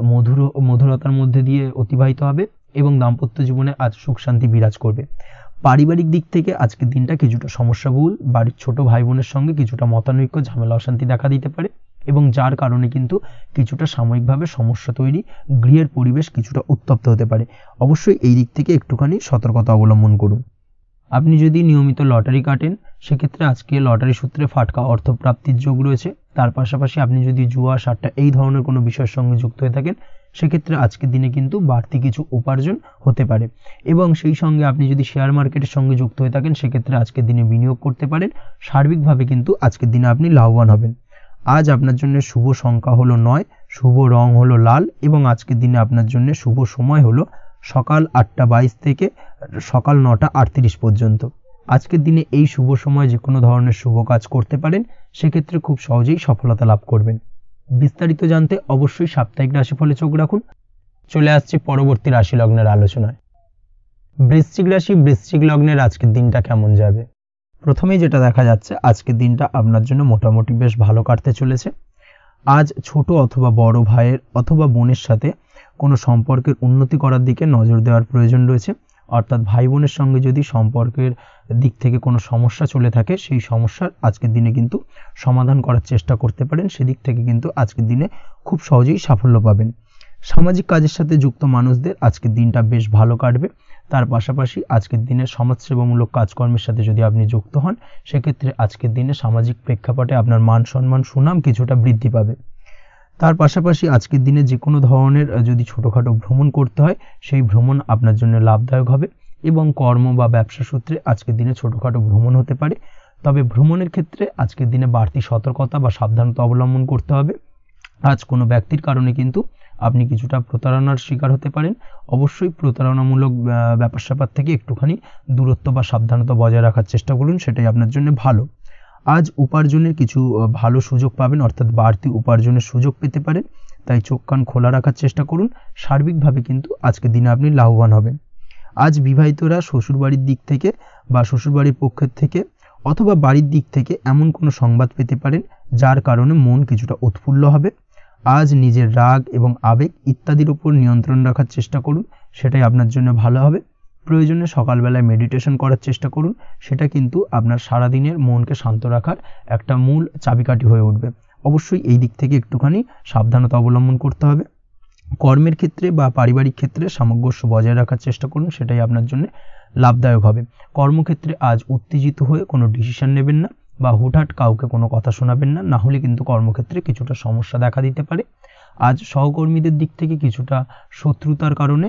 মধুরতার মধ্যে দিয়ে অতিবাহিত হবে এবং দাম্পত্য জীবনে আজ সুখ শান্তি বিরাজ করবে। পারিবারিক দিক থেকে আজকের দিনটা কিছুটা সমস্যাবহুল। বাড়ির ছোট ভাই বোনের সঙ্গে কিছুটা মতানৈক্য, ঝামেলা, অশান্তি দেখা দিতে পারে এবং যার কারণে কিন্তু কিছুটা সাময়িকভাবে সমস্যা তৈরি, গৃহের পরিবেশ কিছুটা উত্তপ্ত হতে পারে। অবশ্যই এই দিক থেকে একটুখানি সতর্কতা অবলম্বন করুন। আপনি যদি নিয়মিত লটারি কাটেন সেক্ষেত্রে আজকে লটারি সূত্রে ফাটকা অর্থপ্রাপ্তির যোগ রয়েছে। তার পাশাপাশি আপনি যদি জুয়া, সাট্টা এই ধরনের কোনো বিষয়ের সঙ্গে যুক্ত হয়ে থাকেন সেক্ষেত্রে আজকের দিনে কিন্তু বাড়তি কিছু উপার্জন হতে পারে এবং সেই সঙ্গে আপনি যদি শেয়ার মার্কেটের সঙ্গে যুক্ত হয়ে থাকেন সেক্ষেত্রে আজকের দিনে বিনিয়োগ করতে পারেন। সার্বিকভাবে কিন্তু আজকের দিনে আপনি লাভবান হবেন। আজ আপনার জন্য শুভ সংখ্যা হলো 9, শুভ রং হলো লাল এবং আজকের দিনে আপনার জন্য শুভ সময় হলো সকাল 8টা 22 থেকে সকাল 9টা 38 পর্যন্ত। আজকের দিনে এই শুভ সময় যে কোনো ধরনের শুভ কাজ করতে পারেন, সেক্ষেত্রে খুব সহজেই সফলতা লাভ করবেন। বিস্তারিত জানতে অবশ্যই সাপ্তাহিক রাশিফলে চোখ রাখুন। চলে আসছে পরবর্তী রাশি লগ্নের আলোচনায়। বৃশ্চিক রাশি, বৃশ্চিক লগ্নের আজকের দিনটা কেমন যাবে? প্রথমেই যেটা দেখা যাচ্ছে, আজকের দিনটা আপনার জন্য মোটামুটি বেশ ভালো কাটতে চলেছে। আজ ছোট অথবা বড় ভাইয়ের অথবা বোনের সাথে কোনো সম্পর্কের উন্নতি করার দিকে নজর দেওয়ার প্রয়োজন রয়েছে। অর্থাৎ ভাই বোনের সঙ্গে যদি সম্পর্কের দিক থেকে কোনো সমস্যা চলে থাকে সেই সমস্যার আজকের দিনে কিন্তু সমাধান করার চেষ্টা করতে পারেন। সেদিক থেকে কিন্তু আজকের দিনে খুব সহজেই সাফল্য পাবেন। সামাজিক কাজের সাথে যুক্ত মানুষদের আজকের দিনটা বেশ ভালো কাটবে। তার পাশাপাশি আজকের দিনে সমাজসেবামূলক কাজকর্মের সাথে যদি আপনি যুক্ত হন সেক্ষেত্রে আজকের দিনে সামাজিক প্রেক্ষাপটে আপনার মান সম্মান সুনাম কিছুটা বৃদ্ধি পাবে। তার পাশাপাশি আজকের দিনে যে কোনো ধরনের যদি ছোটোখাটো ভ্রমণ করতে হয় সেই ভ্রমণ আপনার জন্য লাভদায়ক হবে এবং কর্ম বা ব্যবসা সূত্রে আজকের দিনে ছোটোখাটো ভ্রমণ হতে পারে। তবে ভ্রমণের ক্ষেত্রে আজকের দিনে বাড়তি সতর্কতা বা সাবধানতা অবলম্বন করতে হবে। আজ কোনো ব্যক্তির কারণে কিন্তু আপনি কিছুটা প্রতারণার শিকার হতে পারেন। অবশ্যই প্রতারণামূলক ব্যাপার স্যাপার থেকে একটুখানি দূরত্ব বা সাবধানতা বজায় রাখার চেষ্টা করুন, সেটাই আপনার জন্য ভালো। আজ উপার্জনের কিছু ভালো সুযোগ পাবেন, অর্থাৎ বাড়তি উপার্জনের সুযোগ পেতে পারেন, তাই চোখ কান খোলা রাখার চেষ্টা করুন। সার্বিকভাবে কিন্তু আজকের দিনে আপনি লাভবান হবেন। আজ বিবাহিতরা শ্বশুরবাড়ির দিক থেকে বা শ্বশুরবাড়ির পক্ষের থেকে অথবা বাড়ির দিক থেকে এমন কোনো সংবাদ পেতে পারেন যার কারণে মন কিছুটা উৎফুল্ল হবে। আজ নিজের রাগ এবং আবেগ ইত্যাদির উপর নিয়ন্ত্রণ রাখার চেষ্টা করুন, সেটাই আপনার জন্য ভালো হবে। প্রয়োজনে সকালবেলায় মেডিটেশন করার চেষ্টা করুন, সেটা কিন্তু আপনার সারাদিনের মনকে শান্ত রাখার একটা মূল চাবিকাঠি হয়ে উঠবে। অবশ্যই এই দিক থেকে একটুখানি সাবধানতা অবলম্বন করতে হবে। কর্মের ক্ষেত্রে বা পারিবারিক ক্ষেত্রে সামঞ্জস্য বজায় রাখার চেষ্টা করুন, সেটাই আপনার জন্য লাভদায়ক হবে। কর্মক্ষেত্রে আজ উত্তেজিত হয়ে কোনো ডিসিশন নেবেন না বা হুটহাট কাউকে কোনো কথা শোনাবেন না, না হলে কিন্তু কর্মক্ষেত্রে কিছুটা সমস্যা দেখা দিতে পারে। আজ সহকর্মীদের দিক থেকে কিছুটা শত্রুতার কারণে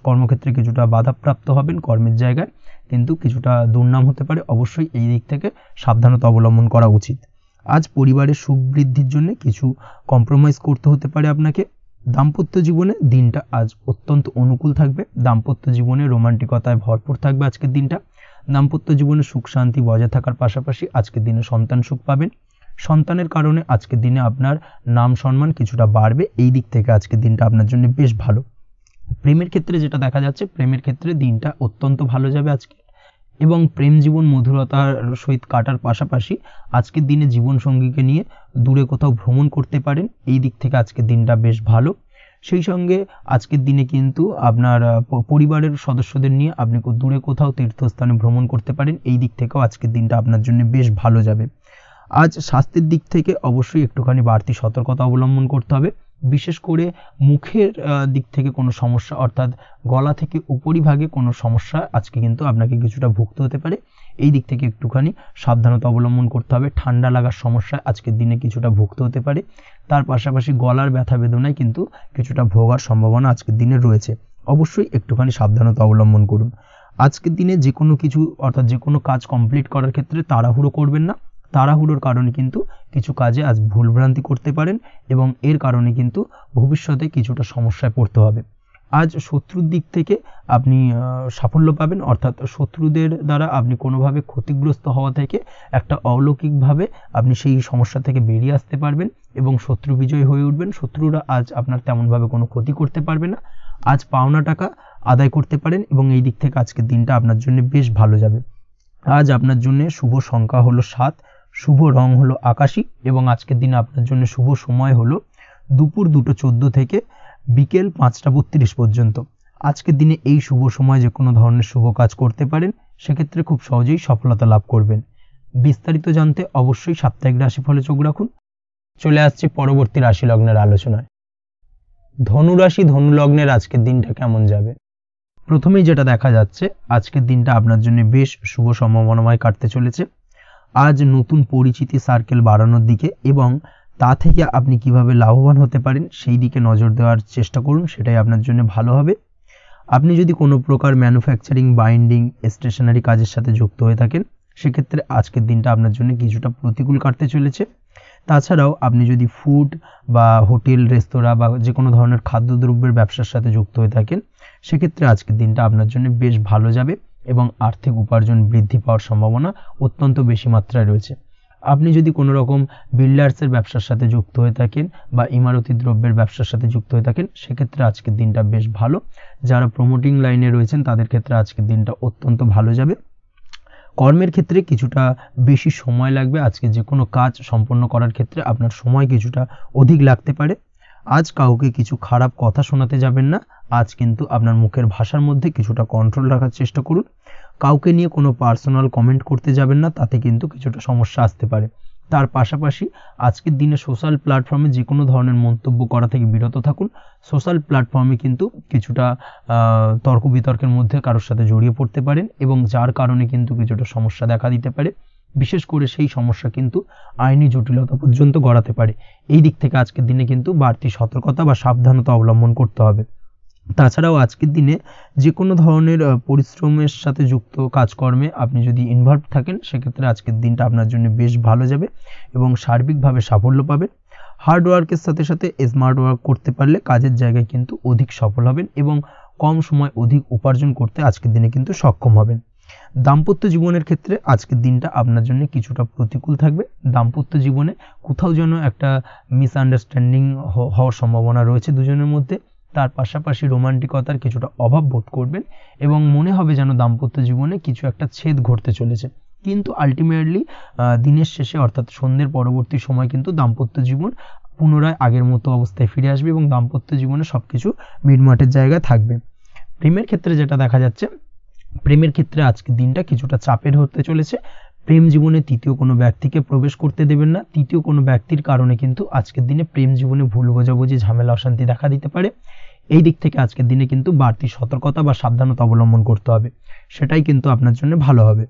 কর্মক্ষেত্রে কিছুটা বাধাপ্রাপ্ত হবেন, কর্মের জায়গায় কিন্তু কিছুটা দুর্নাম হতে পারে। অবশ্যই এই দিক থেকে সাবধানতা অবলম্বন করা উচিত। আজ পরিবারের সুখ বৃদ্ধির জন্য কিছু কম্প্রোমাইজ করতে হতে পারে আপনাকে। দাম্পত্য জীবনে দিনটা আজ অত্যন্ত অনুকূল থাকবে। দাম্পত্য জীবনে রোমান্টিকতায় ভরপুর থাকবে আজকের দিনটা। দাম্পত্য জীবনে সুখ শান্তি বজায় থাকার পাশাপাশি আজকের দিনে সন্তান সুখ পাবেন। সন্তানের কারণে আজকের দিনে আপনার নাম সম্মান কিছুটা বাড়বে। এই দিক থেকে আজকের দিনটা আপনার জন্য বেশ ভালো। প্রেমের ক্ষেত্রে যেটা দেখা যাচ্ছে, প্রেমের ক্ষেত্রে দিনটা অত্যন্ত ভালো যাবে আজকে, এবং প্রেম জীবন মধুরতার সহিত কাটার পাশাপাশি আজকের দিনে জীবনসঙ্গীকে নিয়ে দূরে কোথাও ভ্রমণ করতে পারেন। এই দিক থেকে আজকের দিনটা বেশ ভালো। সেই সঙ্গে আজকের দিনে কিন্তু আপনার পরিবারের সদস্যদের নিয়ে আপনি দূরে কোথাও তীর্থস্থানে ভ্রমণ করতে পারেন। এই দিক থেকেও আজকের দিনটা আপনার জন্য বেশ ভালো যাবে। আজ স্বাস্থ্যের দিক থেকে অবশ্যই একটুখানি বাড়তি সতর্কতা অবলম্বন করতে হবে। বিশেষ করে মুখের দিক থেকে কোনো সমস্যা, অর্থাৎ গলা থেকে উপরিভাগে কোনো সমস্যা আজকে কিন্তু আপনাকে কিছুটা ভুগতে হতে পারে। এই দিক থেকে একটুখানি সাবধানতা অবলম্বন করতে হবে। ঠান্ডা লাগার সমস্যা আজকের দিনে কিছুটা ভুগতে হতে পারে। তার পাশাপাশি গলার ব্যথা বেদনায় কিন্তু কিছুটা ভোগার সম্ভাবনা আজকের দিনে রয়েছে। অবশ্যই একটুখানি সাবধানতা অবলম্বন করুন। আজকের দিনে যে কোনো কিছু, অর্থাৎ যে কোনো কাজ কমপ্লিট করার ক্ষেত্রে তাড়াহুড়ো করবেন না। তাড়াহুড়োর কারণে কিন্তু কিছু কাজে আজ ভুলভ্রান্তি করতে পারেন এবং এর কারণে কিন্তু ভবিষ্যতে কিছুটা সমস্যায় পড়তে হবে। আজ শত্রুর দিক থেকে আপনি সাফল্য পাবেন, অর্থাৎ শত্রুদের দ্বারা আপনি কোনোভাবে ক্ষতিগ্রস্ত হওয়া থেকে একটা অলৌকিকভাবে আপনি সেই সমস্যা থেকে বেরিয়ে আসতে পারবেন এবং শত্রু বিজয়ী হয়ে উঠবেন। শত্রুরা আজ আপনার তেমনভাবে কোনো ক্ষতি করতে পারবে না। আজ পাওনা টাকা আদায় করতে পারেন এবং এই দিক থেকে আজকের দিনটা আপনার জন্য বেশ ভালো যাবে। আজ আপনার জন্য শুভ সংখ্যা হলো 7, শুভ রং হলো আকাশী এবং আজকের দিনে আপনার জন্য শুভ সময় হলো দুপুর 2:14 থেকে বিকেল 5:32 পর্যন্ত। আজকের দিনে এই শুভ সময় যে কোনো ধরনের শুভ কাজ করতে পারেন, সেক্ষেত্রে খুব সহজেই সফলতা লাভ করবেন। বিস্তারিত জানতে অবশ্যই সাপ্তাহিক রাশিফলে চোখ রাখুন। চলে আসছি পরবর্তী রাশি লগ্নের আলোচনায়। ধনুরাশি ধনু লগ্নের আজকের দিনটা কেমন যাবে? প্রথমেই যেটা দেখা যাচ্ছে, আজকের দিনটা আপনার জন্য বেশ শুভ সম্ভাবনাময় কাটতে চলেছে। আজ নতুন পরিচিতি সার্কেল বাড়ানোর দিকে এবং তা থেকে আপনি কিভাবে লাভবান হতে পারেন সেই দিকে নজর দেওয়ার চেষ্টা করুন, সেটাই আপনার জন্য ভালো হবে। আপনি যদি কোনো প্রকার ম্যানুফ্যাকচারিং, বাইন্ডিং, স্টেশনারি কাজের সাথে যুক্ত হয়ে থাকেন, সেক্ষেত্রে আজকের দিনটা আপনার জন্য কিছুটা প্রতিকূল কাটতে চলেছে। তাছাড়াও আপনি যদি ফুড বা হোটেল, রেস্তোরাঁ বা যে কোনো ধরনের খাদ্যদ্রব্যের ব্যবসার সাথে যুক্ত হয়ে থাকেন, সেক্ষেত্রে আজকের দিনটা আপনার জন্য বেশ ভালো যাবে এবং আর্থিক উপার্জন বৃদ্ধি পাওয়ার সম্ভাবনা অত্যন্ত বেশি মাত্রায় রয়েছে। আপনি যদি কোনো রকম বিল্ডার্সের ব্যবসার সাথে যুক্ত হয়ে থাকেন বা ইমারতি দ্রব্যের ব্যবসার সাথে যুক্ত হয়ে থাকেন, সেক্ষেত্রে আজকের দিনটা বেশ ভালো। যারা প্রমোটিং লাইনে রয়েছেন তাদের ক্ষেত্রে আজকের দিনটা অত্যন্ত ভালো যাবে। কর্মের ক্ষেত্রে কিছুটা বেশি সময় লাগবে। আজকে যে কোনো কাজ সম্পন্ন করার ক্ষেত্রে আপনার সময় কিছুটা অধিক লাগতে পারে। আজ কাউকে কিছু খারাপ কথা শোনাতে যাবেন না। আজ কিন্তু আপনার মুখের ভাষার মধ্যে কিছুটা কন্ট্রোল রাখার চেষ্টা করুন। কাউকে নিয়ে কোনো পার্সোনাল কমেন্ট করতে যাবেন না, তাতে কিন্তু কিছুটা সমস্যা আসতে পারে। তার পাশাপাশি আজকের দিনে সোশ্যাল প্ল্যাটফর্মে যে কোনো ধরনের মন্তব্য করা থেকে বিরত থাকুন। সোশ্যাল প্ল্যাটফর্মে কিন্তু কিছুটা তর্ক বিতর্কের মধ্যে কারোর সাথে জড়িয়ে পড়তে পারেন এবং যার কারণে কিন্তু কিছুটা সমস্যা দেখা দিতে পারে। বিশেষ করে সেই সমস্যা কিন্তু আইনি জটিলতা পর্যন্ত গড়াতে পারে। এই দিক থেকে আজকের দিনে কিন্তু বাড়তি সতর্কতা বা সাবধানতা অবলম্বন করতে হবে। তাছাড়াও আজকের দিনে যে কোনো ধরনের পরিশ্রমের সাথে যুক্ত কাজকর্মে আপনি যদি ইনভলভ থাকেন, সেক্ষেত্রে আজকের দিনটা আপনার জন্য বেশ ভালো যাবে এবং সার্বিকভাবে সাফল্য পাবেন। হার্ড ওয়ার্কের সাথে সাথে স্মার্ট ওয়ার্ক করতে পারলে কাজের জায়গায় কিন্তু অধিক সফল হবেন এবং কম সময় অধিক উপার্জন করতে আজকের দিনে কিন্তু সক্ষম হবেন। দাম্পত্য জীবনের ক্ষেত্রে আজকের দিনটা আপনার জন্য কিছুটা প্রতিকূল থাকবে। দাম্পত্য জীবনে কোথাও যেন একটা মিসআন্ডারস্ট্যান্ডিং হওয়ার সম্ভাবনা রয়েছে দুজনের মধ্যে। তার পাশাপাশি রোমান্টিকতার কিছুটা অভাব বোধ করবেন এবং মনে হবে যেন দাম্পত্য জীবনে কিছু একটা ছেদ ঘটতে চলেছে। কিন্তু আলটিমেটলি দিনের শেষে, অর্থাৎ সন্ধ্যের পরবর্তী সময় কিন্তু দাম্পত্য জীবন পুনরায় আগের মতো অবস্থায় ফিরে আসবে এবং দাম্পত্য জীবনে সবকিছু মিটমাটের জায়গায় থাকবে। প্রেমের ক্ষেত্রে যেটা দেখা যাচ্ছে, প্রেমের ক্ষেত্রে আজকের দিনটা কিছুটা চাপের হতে চলেছে। প্রেম জীবনে তৃতীয় কোনো ব্যক্তিকে প্রবেশ করতে দেবেন না। তৃতীয় কোনো ব্যক্তির কারণে কিন্তু আজকের দিনে প্রেম জীবনে ভুল বোঝাবুঝি, ঝামেলা, অশান্তি দেখা দিতে পারে। এই দিক থেকে আজকের দিনে কিন্তু বাড়তি সতর্কতা বা সাবধানতা অবলম্বন করতে হবে, সেটাই কিন্তু আপনার জন্য ভালো হবে।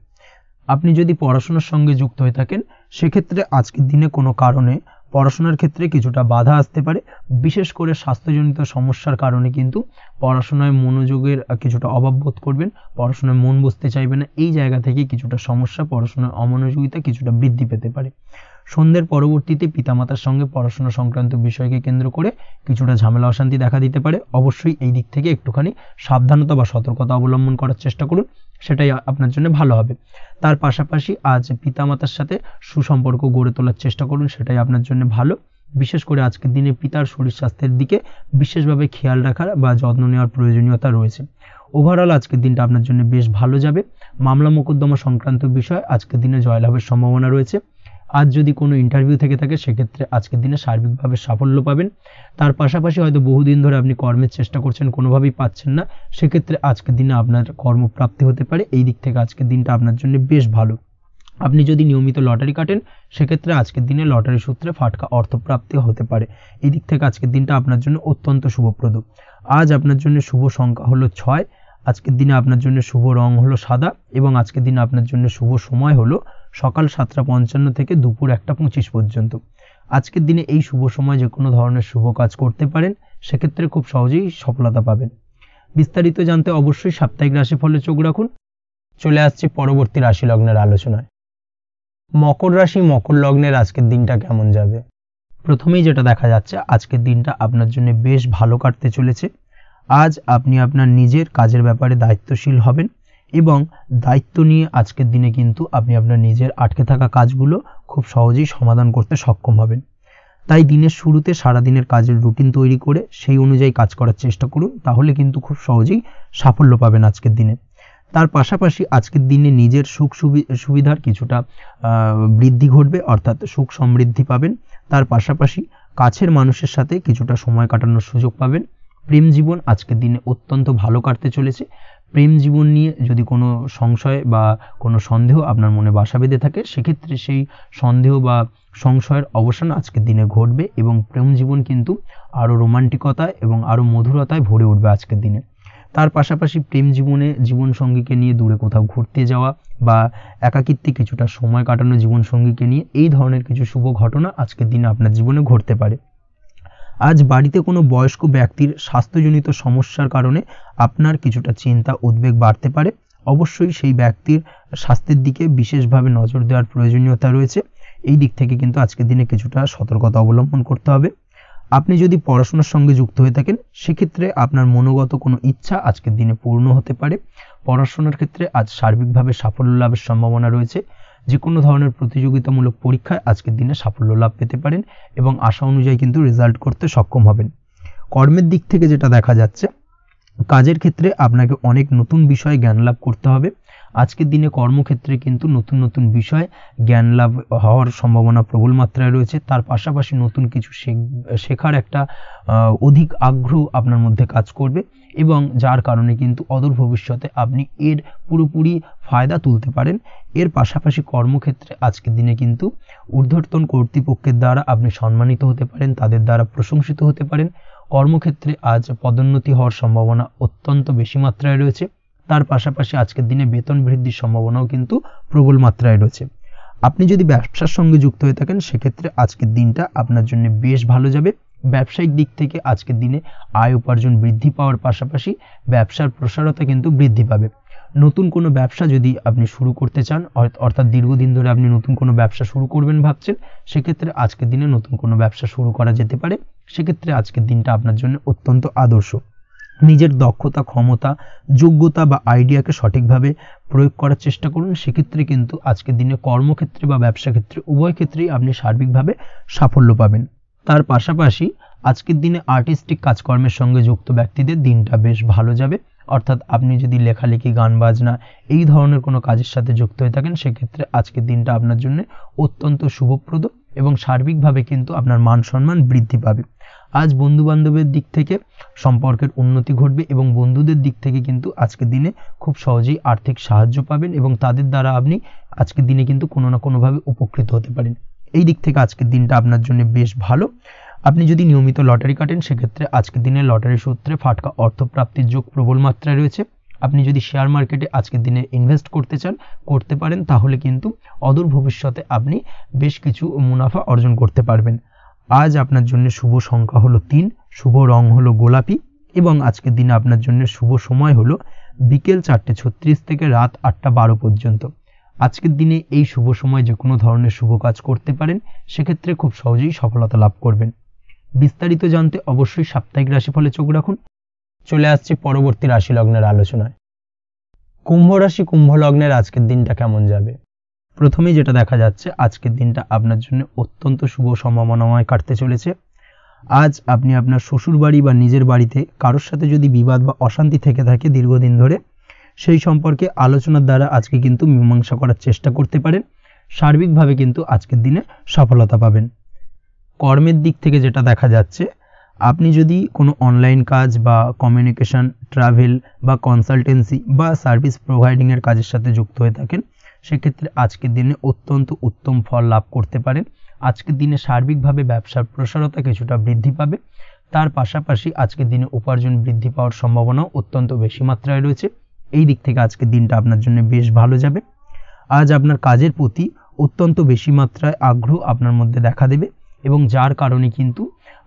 আপনি যদি পড়াশোনার সঙ্গে যুক্ত হয়ে থাকেন, সেক্ষেত্রে আজকের দিনে কোনো কারণে পড়াশোনার ক্ষেত্রে কিছুটা বাধা আসতে পারে। বিশেষ করে স্বাস্থ্যজনিত সমস্যার কারণে কিন্তু পড়াশোনায় মনোযোগের কিছুটা অভাব বোধ করবেন, পড়াশোনায় মন বসতে চাইবে না। এই জায়গা থেকে কিছুটা সমস্যা, পড়াশোনার অমনোযোগিতা কিছুটা বৃদ্ধি পেতে পারে। সন্ধ্যের পরবর্তীতে পিতামাতার সঙ্গে পড়াশোনা সংক্রান্ত বিষয়কে কেন্দ্র করে কিছুটা ঝামেলা, অশান্তি দেখা দিতে পারে। অবশ্যই এই দিক থেকে একটুখানি সাবধানতা বা সতর্কতা অবলম্বন করার চেষ্টা করুন, সেটাই আপনার জন্য ভালো হবে। তার পাশাপাশি আজ পিতামাতার সাথে সুসম্পর্ক গড়ে তোলার চেষ্টা করুন, সেটাই আপনার জন্য ভালো। বিশেষ করে আজকের দিনে পিতার শরীর স্বাস্থ্যের দিকে বিশেষভাবে খেয়াল রাখার বা যত্ন নেওয়ার প্রয়োজনীয়তা রয়েছে। ওভারঅল আজকের দিনটা আপনার জন্য বেশ ভালো যাবে। মামলা মোকদ্দমা সংক্রান্ত বিষয় আজকের দিনে জয়লাভের সম্ভাবনা রয়েছে। আজ যদি কোনো ইন্টারভিউ থেকে থাকে, সেক্ষেত্রে আজকের দিনে সার্বিকভাবে সাফল্য পাবেন। তার পাশাপাশি হয়তো বহুদিন ধরে আপনি কর্মের চেষ্টা করছেন, কোনোভাবেই পাচ্ছেন না, সেক্ষেত্রে আজকের দিনে আপনার কর্মপ্রাপ্তি হতে পারে। এই দিক থেকে আজকের দিনটা আপনার জন্য বেশ ভালো। আপনি যদি নিয়মিত লটারি কাটেন, সেক্ষেত্রে আজকের দিনে লটারি সূত্রে ফাটকা অর্থপ্রাপ্তি হতে পারে। এই দিক থেকে আজকের দিনটা আপনার জন্য অত্যন্ত শুভপ্রদ। আজ আপনার জন্য শুভ সংখ্যা হলো 6। আজকের দিনে আপনার জন্য শুভ রং হলো সাদা এবং আজকের দিনে আপনার জন্য শুভ সময় হলো সকাল 7:55 থেকে দুপুর 1:25 পর্যন্ত। আজকের দিনে এই শুভ সময় যে কোনো ধরনের শুভ কাজ করতে পারেন, সেক্ষেত্রে খুব সহজেই সফলতা পাবেন। বিস্তারিত জানতে অবশ্যই সাপ্তাহিক রাশিফলে চোখ রাখুন। চলে আসছি পরবর্তী রাশি লগ্নের আলোচনায়। মকর রাশি, মকর লগ্নের আজকের দিনটা কেমন যাবে? প্রথমেই যেটা দেখা যাচ্ছে, আজকের দিনটা আপনার জন্য বেশ ভালো কাটতে চলেছে। আজ আপনি আপনার নিজের কাজের ব্যাপারে দায়িত্বশীল হবেন এবং দায়িত্ব নিয়ে আজকের দিনে কিন্তু আপনি আপনার নিজের আটকে থাকা কাজগুলো খুব সহজেই সমাধান করতে সক্ষম হবেন। তাই দিনের শুরুতে সারাদিনের কাজের রুটিন তৈরি করে সেই অনুযায়ী কাজ করার চেষ্টা করুন, তাহলে কিন্তু খুব সহজেই সাফল্য পাবেন আজকের দিনে। তার পাশাপাশি আজকের দিনে নিজের সুখ সুবিধার কিছুটা বৃদ্ধি ঘটবে, অর্থাৎ সুখ সমৃদ্ধি পাবেন। তার পাশাপাশি কাছের মানুষের সাথে কিছুটা সময় কাটানোর সুযোগ পাবেন। প্রেম জীবন আজকের দিনে অত্যন্ত ভালো কাটতে চলেছে। প্রেম জীবন নিয়ে যদি কোনো সংশয় বা কোনো সন্দেহ আপনার মনে বাসা বেঁধে থাকে, সেক্ষেত্রে সেই সন্দেহ বা সংশয়ের অবসান আজকের দিনে ঘটবে এবং প্রেম জীবন কিন্তু আরও রোমান্টিকতায় এবং আরও মধুরতায় ভরে উঠবে আজকের দিনে। তার পাশাপাশি প্রেম জীবনে জীবনসঙ্গীকে নিয়ে দূরে কোথাও ঘুরতে যাওয়া বা একাকিত্বে কিছুটা সময় কাটানো জীবনসঙ্গীকে নিয়ে, এই ধরনের কিছু শুভ ঘটনা আজকের দিনে আপনার জীবনে ঘটতে পারে। আজ বাড়িতে কোনো বয়স্ক ব্যক্তির স্বাস্থ্যজনিত সমস্যার কারণে আপনার কিছুটা চিন্তা উদ্বেগ বাড়তে পারে। অবশ্যই সেই ব্যক্তির স্বাস্থ্যের দিকে বিশেষভাবে নজর দেওয়ার প্রয়োজনীয়তা রয়েছে। এই দিক থেকে কিন্তু আজকের দিনে কিছুটা সতর্কতা অবলম্বন করতে হবে। আপনি যদি পড়াশোনার সঙ্গে যুক্ত হয়ে থাকেন, সেক্ষেত্রে আপনার মনোগত কোনো ইচ্ছা আজকের দিনে পূর্ণ হতে পারে। পড়াশোনার ক্ষেত্রে আজ সার্বিকভাবে সাফল্য লাভের সম্ভাবনা রয়েছে। যে কোনো ধরনের প্রতিযোগিতামূলক পরীক্ষায় আজকের দিনে সাফল্য লাভ পেতে পারেন এবং আশা অনুযায়ী কিন্তু রেজাল্ট করতে সক্ষম হবেন। কর্মের দিক থেকে যেটা দেখা যাচ্ছে, কাজের ক্ষেত্রে আপনাকে অনেক নতুন বিষয়ে জ্ঞান লাভ করতে হবে। আজকের দিনে কর্মক্ষেত্রে কিন্তু নতুন নতুন বিষয় জ্ঞান লাভ হওয়ার সম্ভাবনা প্রবল মাত্রায় রয়েছে। তার পাশাপাশি নতুন কিছু শেখার একটা অধিক আগ্রহ আপনার মধ্যে কাজ করবে এবং যার কারণে কিন্তু অদূর ভবিষ্যতে আপনি এর পুরোপুরি ফায়দা তুলতে পারেন। এর পাশাপাশি কর্মক্ষেত্রে আজকের দিনে কিন্তু ঊর্ধ্বতন কর্তৃপক্ষের দ্বারা আপনি সম্মানিত হতে পারেন, তাদের দ্বারা প্রশংসিত হতে পারেন। কর্মক্ষেত্রে আজ পদোন্নতি হওয়ার সম্ভাবনা অত্যন্ত বেশি মাত্রায় রয়েছে। তার পাশাপাশি আজকের দিনে বেতন বৃদ্ধির সম্ভাবনাও কিন্তু প্রবল মাত্রায় রয়েছে। আপনি যদি ব্যবসার সঙ্গে যুক্ত হয়ে থাকেন, সেক্ষেত্রে আজকের দিনটা আপনার জন্য বেশ ভালো যাবে। ব্যবসায়িক দিক থেকে আজকের দিনে আয় উপার্জন বৃদ্ধি পাওয়ার পাশাপাশি ব্যবসার প্রসারতা কিন্তু বৃদ্ধি পাবে। নতুন কোনো ব্যবসা যদি আপনি শুরু করতে চান, অর্থাৎ দীর্ঘদিন ধরে আপনি নতুন কোনো ব্যবসা শুরু করবেন ভাবছেন, সেক্ষেত্রে আজকের দিনে নতুন কোনো ব্যবসা শুরু করা যেতে পারে। সেক্ষেত্রে আজকের দিনটা আপনার জন্য অত্যন্ত আদর্শ। নিজের দক্ষতা, ক্ষমতা, যোগ্যতা বা আইডিয়াকে সঠিকভাবে প্রয়োগ করার চেষ্টা করুন। সেক্ষেত্রে কিন্তু আজকের দিনে কর্মক্ষেত্রে বা ব্যবসা ক্ষেত্রে উভয় ক্ষেত্রেই আপনি সার্বিকভাবে সাফল্য পাবেন। তার পাশাপাশি আজকের দিনে আর্টিস্টিক কাজকর্মের সঙ্গে যুক্ত ব্যক্তিদের দিনটা বেশ ভালো যাবে। অর্থাৎ আপনি যদি লেখালেখি, গান বাজনা এই ধরনের কোনো কাজের সাথে যুক্ত হয়ে থাকেন, সেক্ষেত্রে আজকের দিনটা আপনার জন্য অত্যন্ত শুভপ্রদ এবং সার্বিকভাবে কিন্তু আপনার মান সম্মান বৃদ্ধি পাবে। আজ বন্ধু বান্ধবের দিক থেকে সম্পর্কের উন্নতি ঘটবে এবং বন্ধুদের দিক থেকে কিন্তু আজকের দিনে খুব সহজেই আর্থিক সাহায্য পাবেন এবং তাদের দ্বারা আপনি আজকের দিনে কিন্তু কোনো না কোনোভাবে উপকৃত হতে পারেন। এই দিক থেকে আজকের দিনটা আপনার জন্য বেশ ভালো। আপনি যদি নিয়মিত লটারি কাটেন সেক্ষেত্রে আজকের দিনে লটারি সূত্রে ফাটকা অর্থপ্রাপ্তির যোগ প্রবল মাত্রায় রয়েছে। আপনি যদি শেয়ার মার্কেটে আজকের দিনে ইনভেস্ট করতে চান করতে পারেন, তাহলে কিন্তু অদূর ভবিষ্যতে আপনি বেশ কিছু মুনাফা অর্জন করতে পারবেন। আজ আপনার জন্য শুভ সংখ্যা হলো 3, শুভ রং হলো গোলাপি এবং আজকের দিনে আপনার জন্য শুভ সময় হলো বিকেল 4:36 থেকে রাত 8:12 পর্যন্ত। আজকের দিনে এই শুভ সময় যে কোনো ধরনের শুভ কাজ করতে পারেন, সেক্ষেত্রে খুব সহজেই সফলতা লাভ করবেন। বিস্তারিত জানতে অবশ্যই সাপ্তাহিক রাশিফলে চোখ রাখুন। চলে আসছে পরবর্তী রাশি লগ্নের আলোচনায়। কুম্ভ রাশি কুম্ভ লগ্নের আজকের দিনটা কেমন যাবে? প্রথমেই যেটা দেখা যাচ্ছে, আজকের দিনটা আপনার জন্য অত্যন্ত শুভ সম্ভাবনাময় কাটতে চলেছে। আজ আপনি আপনার শ্বশুর বাড়ি বা নিজের বাড়িতে কারোর সাথে যদি বিবাদ বা অশান্তি থেকে থাকে দীর্ঘদিন ধরে, সেই সম্পর্কে আলোচনার দ্বারা আজকে কিন্তু মীমাংসা করার চেষ্টা করতে পারেন। সার্বিকভাবে কিন্তু আজকের দিনে সফলতা পাবেন। কর্মের দিক থেকে যেটা দেখা যাচ্ছে, আপনি যদি কোনো অনলাইন কাজ বা কমিউনিকেশন, ট্রাভেল বা কনসালটেন্সি বা সার্ভিস প্রোভাইডিংয়ের কাজের সাথে যুক্ত হয়ে থাকেন, সেক্ষেত্রে আজকের দিনে অত্যন্ত উত্তম ফল লাভ করতে পারেন। আজকের দিনে সার্বিকভাবে ব্যবসার প্রসারতা কিছুটা বৃদ্ধি পাবে। তার পাশাপাশি আজকের দিনে উপার্জন বৃদ্ধি পাওয়ার সম্ভাবনাও অত্যন্ত বেশি মাত্রায় রয়েছে। এই দিক থেকে আজকের দিনটা আপনার জন্য বেশ ভালো যাবে। আজ আপনার কাজের প্রতি অত্যন্ত বেশি মাত্রায় আগ্রহ আপনার মধ্যে দেখা দেবে এবং যার কারণে কিন্তু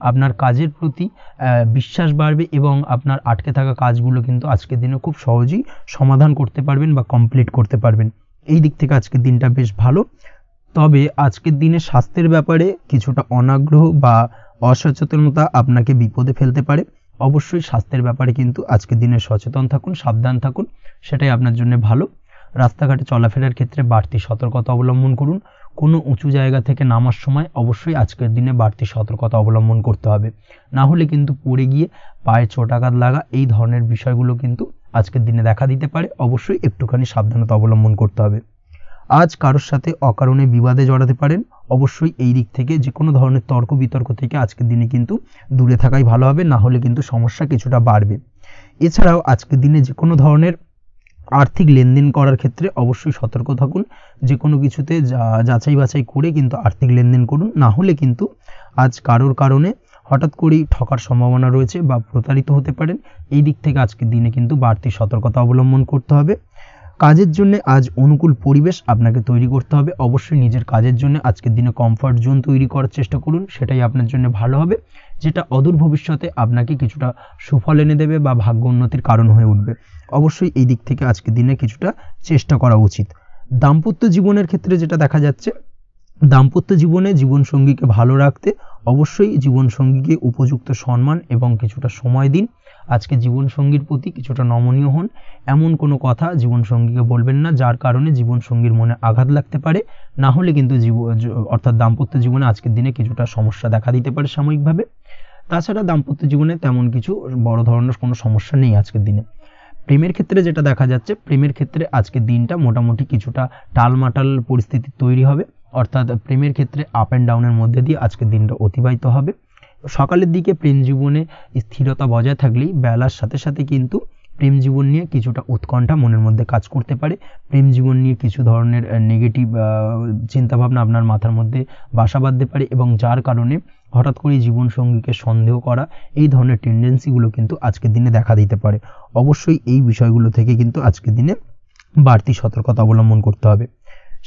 আপনার কাজের প্রতি বিশ্বাস বাড়বে এবং আপনার আটকে থাকা কাজগুলো কিন্তু আজকের দিনে খুব সহজেই সমাধান করতে পারবেন বা কমপ্লিট করতে পারবেন। এই দিক থেকে আজকের দিনটা বেশ ভালো। তবে আজকের দিনে স্বাস্থ্যের ব্যাপারে কিছুটা অনাগ্রহ বা অসচেতনতা আপনাকে বিপদে ফেলতে পারে। অবশ্যই স্বাস্থ্যের ব্যাপারে কিন্তু আজকের দিনে সচেতন থাকুন, সাবধান থাকুন, সেটাই আপনার জন্য ভালো। রাস্তাঘাটে চলাফেরার ক্ষেত্রে বাড়তি সতর্কতা অবলম্বন করুন। কোনো উঁচু জায়গা থেকে নামার সময় অবশ্যই আজকের দিনে বাড়তি সতর্কতা অবলম্বন করতে হবে, না হলে কিন্তু পড়ে গিয়ে পায়ে চোটাঘাত লাগা এই ধরনের বিষয়গুলো কিন্তু আজকের দিনে দেখা দিতে পারে। অবশ্যই একটুখানি সাবধানতা অবলম্বন করতে হবে। আজ কারোর সাথে অকারণে বিবাদে জড়াতে পারেন। অবশ্যই এই দিক থেকে যে কোনো ধরনের তর্ক বিতর্ক থেকে আজকের দিনে কিন্তু দূরে থাকাই ভালো হবে, না হলে কিন্তু সমস্যা কিছুটা বাড়বে। এছাড়াও আজকের দিনে যে কোনো ধরনের আর্থিক লেনদেন করার ক্ষেত্রে অবশ্যই সতর্ক থাকুন। যে কোনো কিছুতে যাচাই বাছাই করে কিন্তু আর্থিক লেনদেন করুন, না হলে কিন্তু আজ কারোর কারণে হঠাৎ করেই ঠকার সম্ভাবনা রয়েছে বা প্রতারিত হতে পারেন। এই দিক থেকে আজকের দিনে কিন্তু বাড়তি সতর্কতা অবলম্বন করতে হবে। কাজের জন্য আজ অনুকূল পরিবেশ আপনাকে তৈরি করতে হবে। অবশ্যই নিজের কাজের জন্য আজকের দিনে কমফর্ট জোন তৈরি করার চেষ্টা করুন, সেটাই আপনার জন্য ভালো হবে, যেটা অদূর ভবিষ্যতে আপনাকে কিছুটা সুফল এনে দেবে বা ভাগ্য উন্নতির কারণ হয়ে উঠবে। অবশ্যই এই দিক থেকে আজকের দিনে কিছুটা চেষ্টা করা উচিত। দাম্পত্য জীবনের ক্ষেত্রে যেটা দেখা যাচ্ছে, দাম্পত্য জীবনে জীবনসঙ্গীকে ভালো রাখতে অবশ্যই জীবনসঙ্গীকে উপযুক্ত সম্মান এবং কিছুটা সময় দিন। আজকে জীবনসঙ্গীর প্রতি কিছুটা নমনীয় হন। এমন কোনো কথা জীবনসঙ্গীকে বলবেন না যার কারণে জীবনসঙ্গীর মনে আঘাত লাগতে পারে, না হলে কিন্তু অর্থাৎ দাম্পত্য জীবনে আজকের দিনে কিছুটা সমস্যা দেখা দিতে পারে সাময়িকভাবে। তাছাড়া দাম্পত্য জীবনে তেমন কিছু বড় ধরনের কোনো সমস্যা নেই আজকের দিনে। প্রেমের ক্ষেত্রে যেটা দেখা যাচ্ছে, প্রেমের ক্ষেত্রে আজকের দিনটা মোটামুটি কিছুটা টালমাটাল পরিস্থিতি তৈরি হবে, অর্থাৎ প্রেমের ক্ষেত্রে আপ অ্যান্ড ডাউনের মধ্যে দিয়ে আজকের দিনটা অতিবাহিত হবে। সকালের দিকে প্রেম জীবনে স্থিরতা বজায় থাকলেই বেলার সাথে সাথে কিন্তু প্রেম জীবন নিয়ে কিছুটা উৎকণ্ঠা মনের মধ্যে কাজ করতে পারে। প্রেম জীবন নিয়ে কিছু ধরনের নেগেটিভ চিন্তাভাবনা আপনার মাথার মধ্যে বাসা বাঁধতে পারে এবং যার কারণে হঠাৎ করে জীবনসঙ্গীকে সন্দেহ করা এই ধরনের টেন্ডেন্সিগুলো কিন্তু আজকের দিনে দেখা দিতে পারে। অবশ্যই এই বিষয়গুলো থেকে কিন্তু আজকের দিনে বাড়তি সতর্কতা অবলম্বন করতে হবে।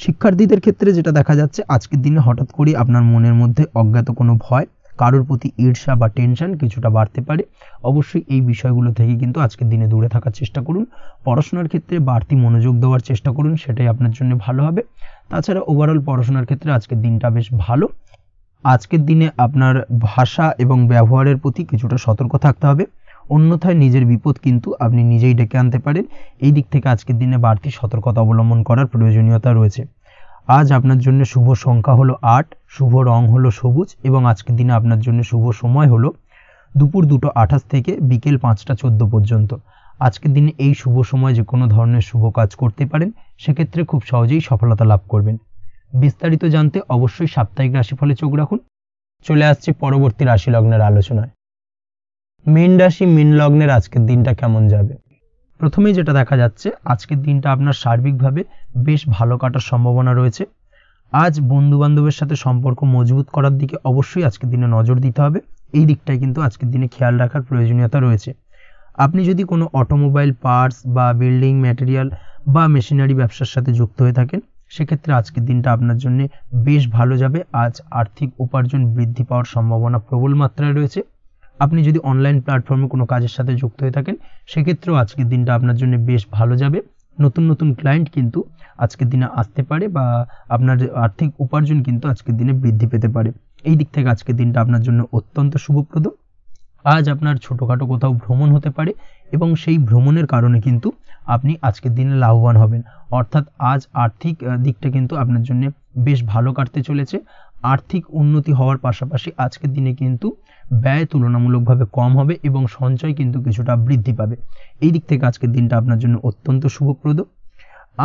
শিক্ষার্থীদের ক্ষেত্রে যেটা দেখা যাচ্ছে, আজকের দিনে হঠাৎ করে আপনার মনের মধ্যে অজ্ঞাত কোনো ভয়, কারোর প্রতি ঈর্ষা বা টেনশন কিছুটা বাড়তে পারে। অবশ্যই এই বিষয়গুলো থেকে কিন্তু আজকের দিনে দূরে থাকার চেষ্টা করুন। পড়াশোনার ক্ষেত্রে বাড়তি মনোযোগ দেওয়ার চেষ্টা করুন, সেটাই আপনার জন্য ভালো হবে। তাছাড়া ওভারঅল পড়াশোনার ক্ষেত্রে আজকের দিনটা বেশ ভালো। আজকের দিনে আপনার ভাষা এবং ব্যবহারের প্রতি কিছুটা সতর্ক থাকতে হবে, অন্যথায় নিজের বিপদ কিন্তু আপনি নিজেই ডেকে আনতে পারেন। এই দিক থেকে আজকের দিনে বাড়তি সতর্কতা অবলম্বন করার প্রয়োজনীয়তা রয়েছে। আজ আপনার জন্য শুভ সংখ্যা হলো 8, শুভ রং হলো সবুজ এবং আজকের দিনে আপনার জন্য শুভ সময় হলো দুপুর 2:28 থেকে বিকেল 5:14 পর্যন্ত। আজকের দিনে এই শুভ সময় যে কোনো ধরনের শুভ কাজ করতে পারেন, সেক্ষেত্রে খুব সহজেই সফলতা লাভ করবেন। বিস্তারিত জানতে অবশ্যই সাপ্তাহিক রাশিফলে চোখ রাখুন। চলে আসছি পরবর্তী রাশি লগ্নের আলোচনায়। মীন রাশি মীন লগ্নের আজকের দিনটা কেমন যাবে? প্রথমেই যেটা দেখা যাচ্ছে, আজকের দিনটা আপনার সার্বিকভাবে বেশ ভালো কাটার সম্ভাবনা রয়েছে। আজ বন্ধু বান্ধবের সাথে সম্পর্ক মজবুত করার দিকে অবশ্যই আজকের দিনে নজর দিতে হবে। এই দিকটাই কিন্তু আজকের দিনে খেয়াল রাখার প্রয়োজনীয়তা রয়েছে। আপনি যদি কোনো অটোমোবাইল পার্টস বা বিল্ডিং ম্যাটেরিয়াল বা মেশিনারি ব্যবসার সাথে যুক্ত হয়ে থাকেন, সেক্ষেত্রে আজকের দিনটা আপনার জন্য বেশ ভালো যাবে। আজ আর্থিক উপার্জন বৃদ্ধি পাওয়ার সম্ভাবনা প্রবল মাত্রায় রয়েছে। আপনি যদি অনলাইন প্ল্যাটফর্মে কোনো কাজের সাথে যুক্ত হয়ে থাকেন, সেক্ষেত্রেও আজকের দিনটা আপনার জন্য বেশ ভালো যাবে। নতুন নতুন ক্লায়েন্ট কিন্তু আজকের দিনে আসতে পারে বা আপনার আর্থিক উপার্জন কিন্তু আজকের দিনে বৃদ্ধি পেতে পারে। এই দিক থেকে আজকের দিনটা আপনার জন্য অত্যন্ত শুভপ্রদ। আজ আপনার ছোটোখাটো কোথাও ভ্রমণ হতে পারে এবং সেই ভ্রমণের কারণে কিন্তু আপনি আজকের দিনে লাভবান হবেন। অর্থাৎ আজ আর্থিক দিকটা কিন্তু আপনার জন্য বেশ ভালো কাটতে চলেছে। আর্থিক উন্নতি হওয়ার পাশাপাশি আজকের দিনে কিন্তু ব্যয় তুলনামূলকভাবে কম হবে এবং সঞ্চয় কিন্তু কিছুটা বৃদ্ধি পাবে। এই দিক থেকে আজকের দিনটা আপনার জন্য অত্যন্ত শুভপ্রদ।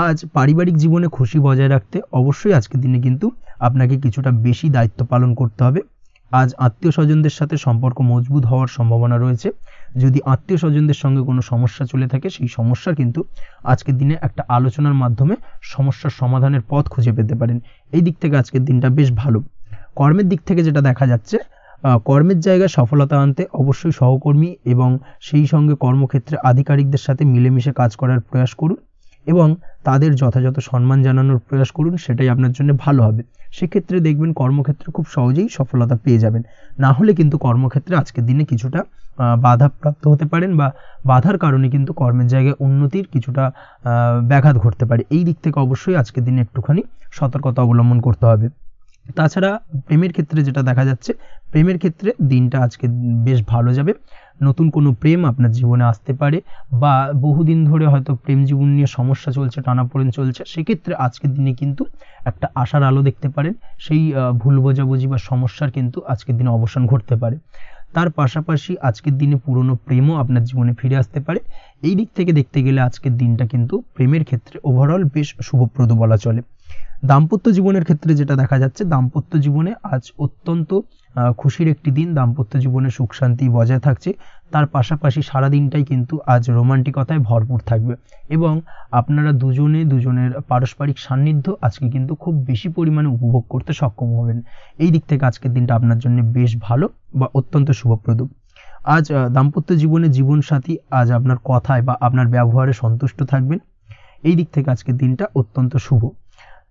আজ পারিবারিক জীবনে খুশি বজায় রাখতে অবশ্যই আজকের দিনে কিন্তু আপনাকে কিছুটা বেশি দায়িত্ব পালন করতে হবে। আজ আত্মীয় স্বজনদের সাথে সম্পর্ক মজবুত হওয়ার সম্ভাবনা রয়েছে। যদি আত্মীয় স্বজনদের সঙ্গে কোনো সমস্যা চলে থাকে, সেই সমস্যা কিন্তু আজকের দিনে একটা আলোচনার মাধ্যমে সমস্যার সমাধানের পথ খুঁজে পেতে পারেন। এই দিক থেকে আজকের দিনটা বেশ ভালো। কর্মের দিক থেকে যেটা দেখা যাচ্ছে, কর্মের জায়গায় সফলতা আনতে অবশ্যই সহকর্মী এবং সেই সঙ্গে কর্মক্ষেত্রে আধিকারিকদের সাথে মিলেমিশে কাজ করার প্রয়াস করুন এবং তাদের যথাযথ সম্মান জানানোর প্রয়াস করুন। সেটাই আপনার জন্য ভালো হবে। সেক্ষেত্রে দেখবেন কর্মক্ষেত্রে খুব সহজেই সফলতা পেয়ে যাবেন। না হলে কিন্তু কর্মক্ষেত্রে আজকের দিনে কিছুটা বাধাপ্রাপ্ত হতে পারেন বা বাধার কারণে কিন্তু কর্মের জায়গায় উন্নতির কিছুটা ব্যাঘাত ঘটতে পারে। এই দিক থেকে অবশ্যই আজকের দিনে একটুখানি সতর্কতা অবলম্বন করতে হবে। তাছাড়া প্রেমের ক্ষেত্রে যেটা দেখা যাচ্ছে, প্রেমের ক্ষেত্রে দিনটা আজকে বেশ ভালো যাবে। নতুন কোনো প্রেম আপনার জীবনে আসতে পারে বা বহুদিন ধরে হয়তো প্রেম জীবন নিয়ে সমস্যা চলছে, টানাপোড়েন চলছে, সেক্ষেত্রে আজকের দিনে কিন্তু একটা আশার আলো দেখতে পারেন। সেই ভুল বোঝাবুঝি বা সমস্যার কিন্তু আজকের দিনে অবসান ঘটতে পারে। তার পাশাপাশি আজকের দিনে পুরনো প্রেমও আপনার জীবনে ফিরে আসতে পারে। এই দিক থেকে দেখতে গেলে আজকের দিনটা কিন্তু প্রেমের ক্ষেত্রে ওভারঅল বেশ শুভপ্রদ বলা চলে। দাম্পত্য জীবনের ক্ষেত্রে যেটা দেখা যাচ্ছে, দাম্পত্য জীবনে আজ অত্যন্ত খুশির একটি দিন। দাম্পত্য জীবনে সুখ শান্তি বজায় থাকছে। তার পাশাপাশি সারা দিনটাই কিন্তু আজ রোমান্টিকতায় ভরপুর থাকবে এবং আপনারা দুজনের পারস্পরিক সান্নিধ্য আজকে কিন্তু খুব বেশি পরিমাণে উপভোগ করতে সক্ষম হবেন। এই দিক থেকে আজকের দিনটা আপনার জন্য বেশ ভালো বা অত্যন্ত শুভপ্রদ। আজ দাম্পত্য জীবনে জীবনসাথী আজ আপনার কথায় বা আপনার ব্যবহারে সন্তুষ্ট থাকবেন। এই দিক থেকে আজকের দিনটা অত্যন্ত শুভ।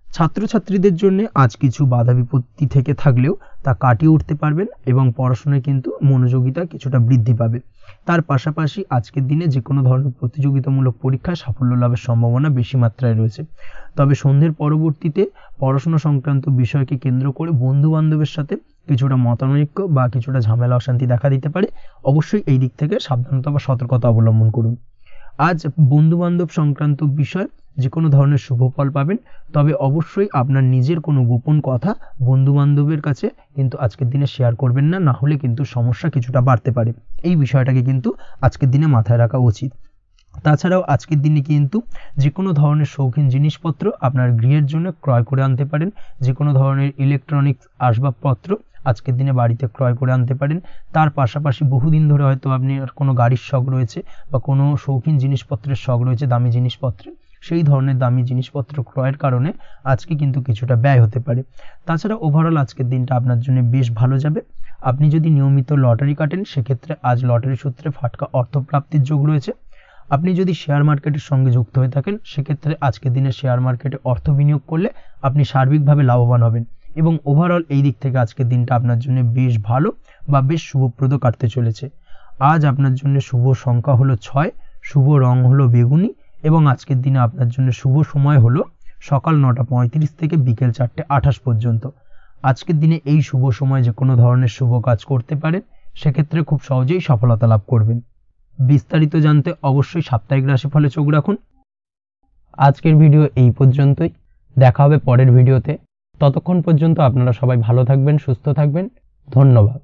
ছাত্রছাত্রীদের জন্য আজ কিছু বাধা বিপত্তি থেকে থাকলেও তা কাটিয়ে উঠতে পারবেন এবং পড়াশোনায় কিন্তু মনোযোগিতা কিছুটা বৃদ্ধি পাবে। তার পাশাপাশি আজকের দিনে যে কোনো ধরনের প্রতিযোগিতামূলক পরীক্ষায় সাফল্য লাভের সম্ভাবনা বেশি মাত্রায় রয়েছে। তবে সন্ধ্যের পরবর্তীতে পড়াশোনা সংক্রান্ত বিষয়কে কেন্দ্র করে বন্ধু বান্ধবের সাথে কিছুটা মতানৈক্য বা কিছুটা ঝামেলা অশান্তি দেখা দিতে পারে। অবশ্যই এই দিক থেকে সাবধানতা বা সতর্কতা অবলম্বন করুন। আজ বন্ধু বান্ধব সংক্রান্ত বিষয় যে কোনো ধরনের শুভ ফল পাবেন। তবে অবশ্যই আপনার নিজের কোনো গোপন কথা বন্ধু বান্ধবের কাছে কিন্তু আজকের দিনে শেয়ার করবেন না, না হলে কিন্তু সমস্যা কিছুটা বাড়তে পারে। এই বিষয়টাকে কিন্তু আজকের দিনে মাথায় রাখা উচিত। তাছাড়াও আজকের দিনে কিন্তু যে কোনো ধরনের শৌখিন জিনিসপত্র আপনার গৃহের জন্য ক্রয় করে আনতে পারেন। যে কোনো ধরনের ইলেকট্রনিক্স আসবাবপত্র আজকের দিনে বাড়িতে ক্রয় করে আনতে পারেন। তার পাশাপাশি বহুদিন ধরে হয়তো আপনি কোনো গাড়ির শখ রয়েছে বা কোনো শৌখিন জিনিসপত্রের শখ রয়েছে, দামি জিনিসপত্র, সেই ধরনের দামি জিনিসপত্র ক্রয়ের কারণে আজকে কিন্তু কিছুটা ব্যয় হতে পারে। তাছাড়া ওভারঅল আজকের দিনটা আপনার জন্য বেশ ভালো যাবে। আপনি যদি নিয়মিত লটারি কাটেন, সেক্ষেত্রে আজ লটারি সূত্রে ফাটকা অর্থপ্রাপ্তির যোগ রয়েছে। আপনি যদি শেয়ার মার্কেটের সঙ্গে যুক্ত হয়ে থাকেন, সেক্ষেত্রে আজকের দিনে শেয়ার মার্কেটে অর্থ বিনিয়োগ করলে আপনি সার্বিকভাবে লাভবান হবেন এবং ওভারঅল এই দিক থেকে আজকের দিনটা আপনার জন্য বেশ ভালো বা বেশ শুভপ্রদ কাটতে চলেছে। আজ আপনার জন্য শুভ সংখ্যা হলো 6, শুভ রং হলো বেগুনি এবং আজকের দিনে আপনার জন্য শুভ সময় হলো সকাল 9:35 থেকে বিকেল 4:28 পর্যন্ত। আজকের দিনে এই শুভ সময় যে কোনো ধরনের শুভ কাজ করতে পারেন, সেক্ষেত্রে খুব সহজেই সফলতা লাভ করবেন। বিস্তারিত জানতে অবশ্যই সাপ্তাহিক রাশিফলে চোখ রাখুন। আজকের ভিডিও এই পর্যন্তই। দেখা হবে পরের ভিডিওতে। ততক্ষণ পর্যন্ত আপনারা সবাই ভালো থাকবেন, সুস্থ থাকবেন। ধন্যবাদ।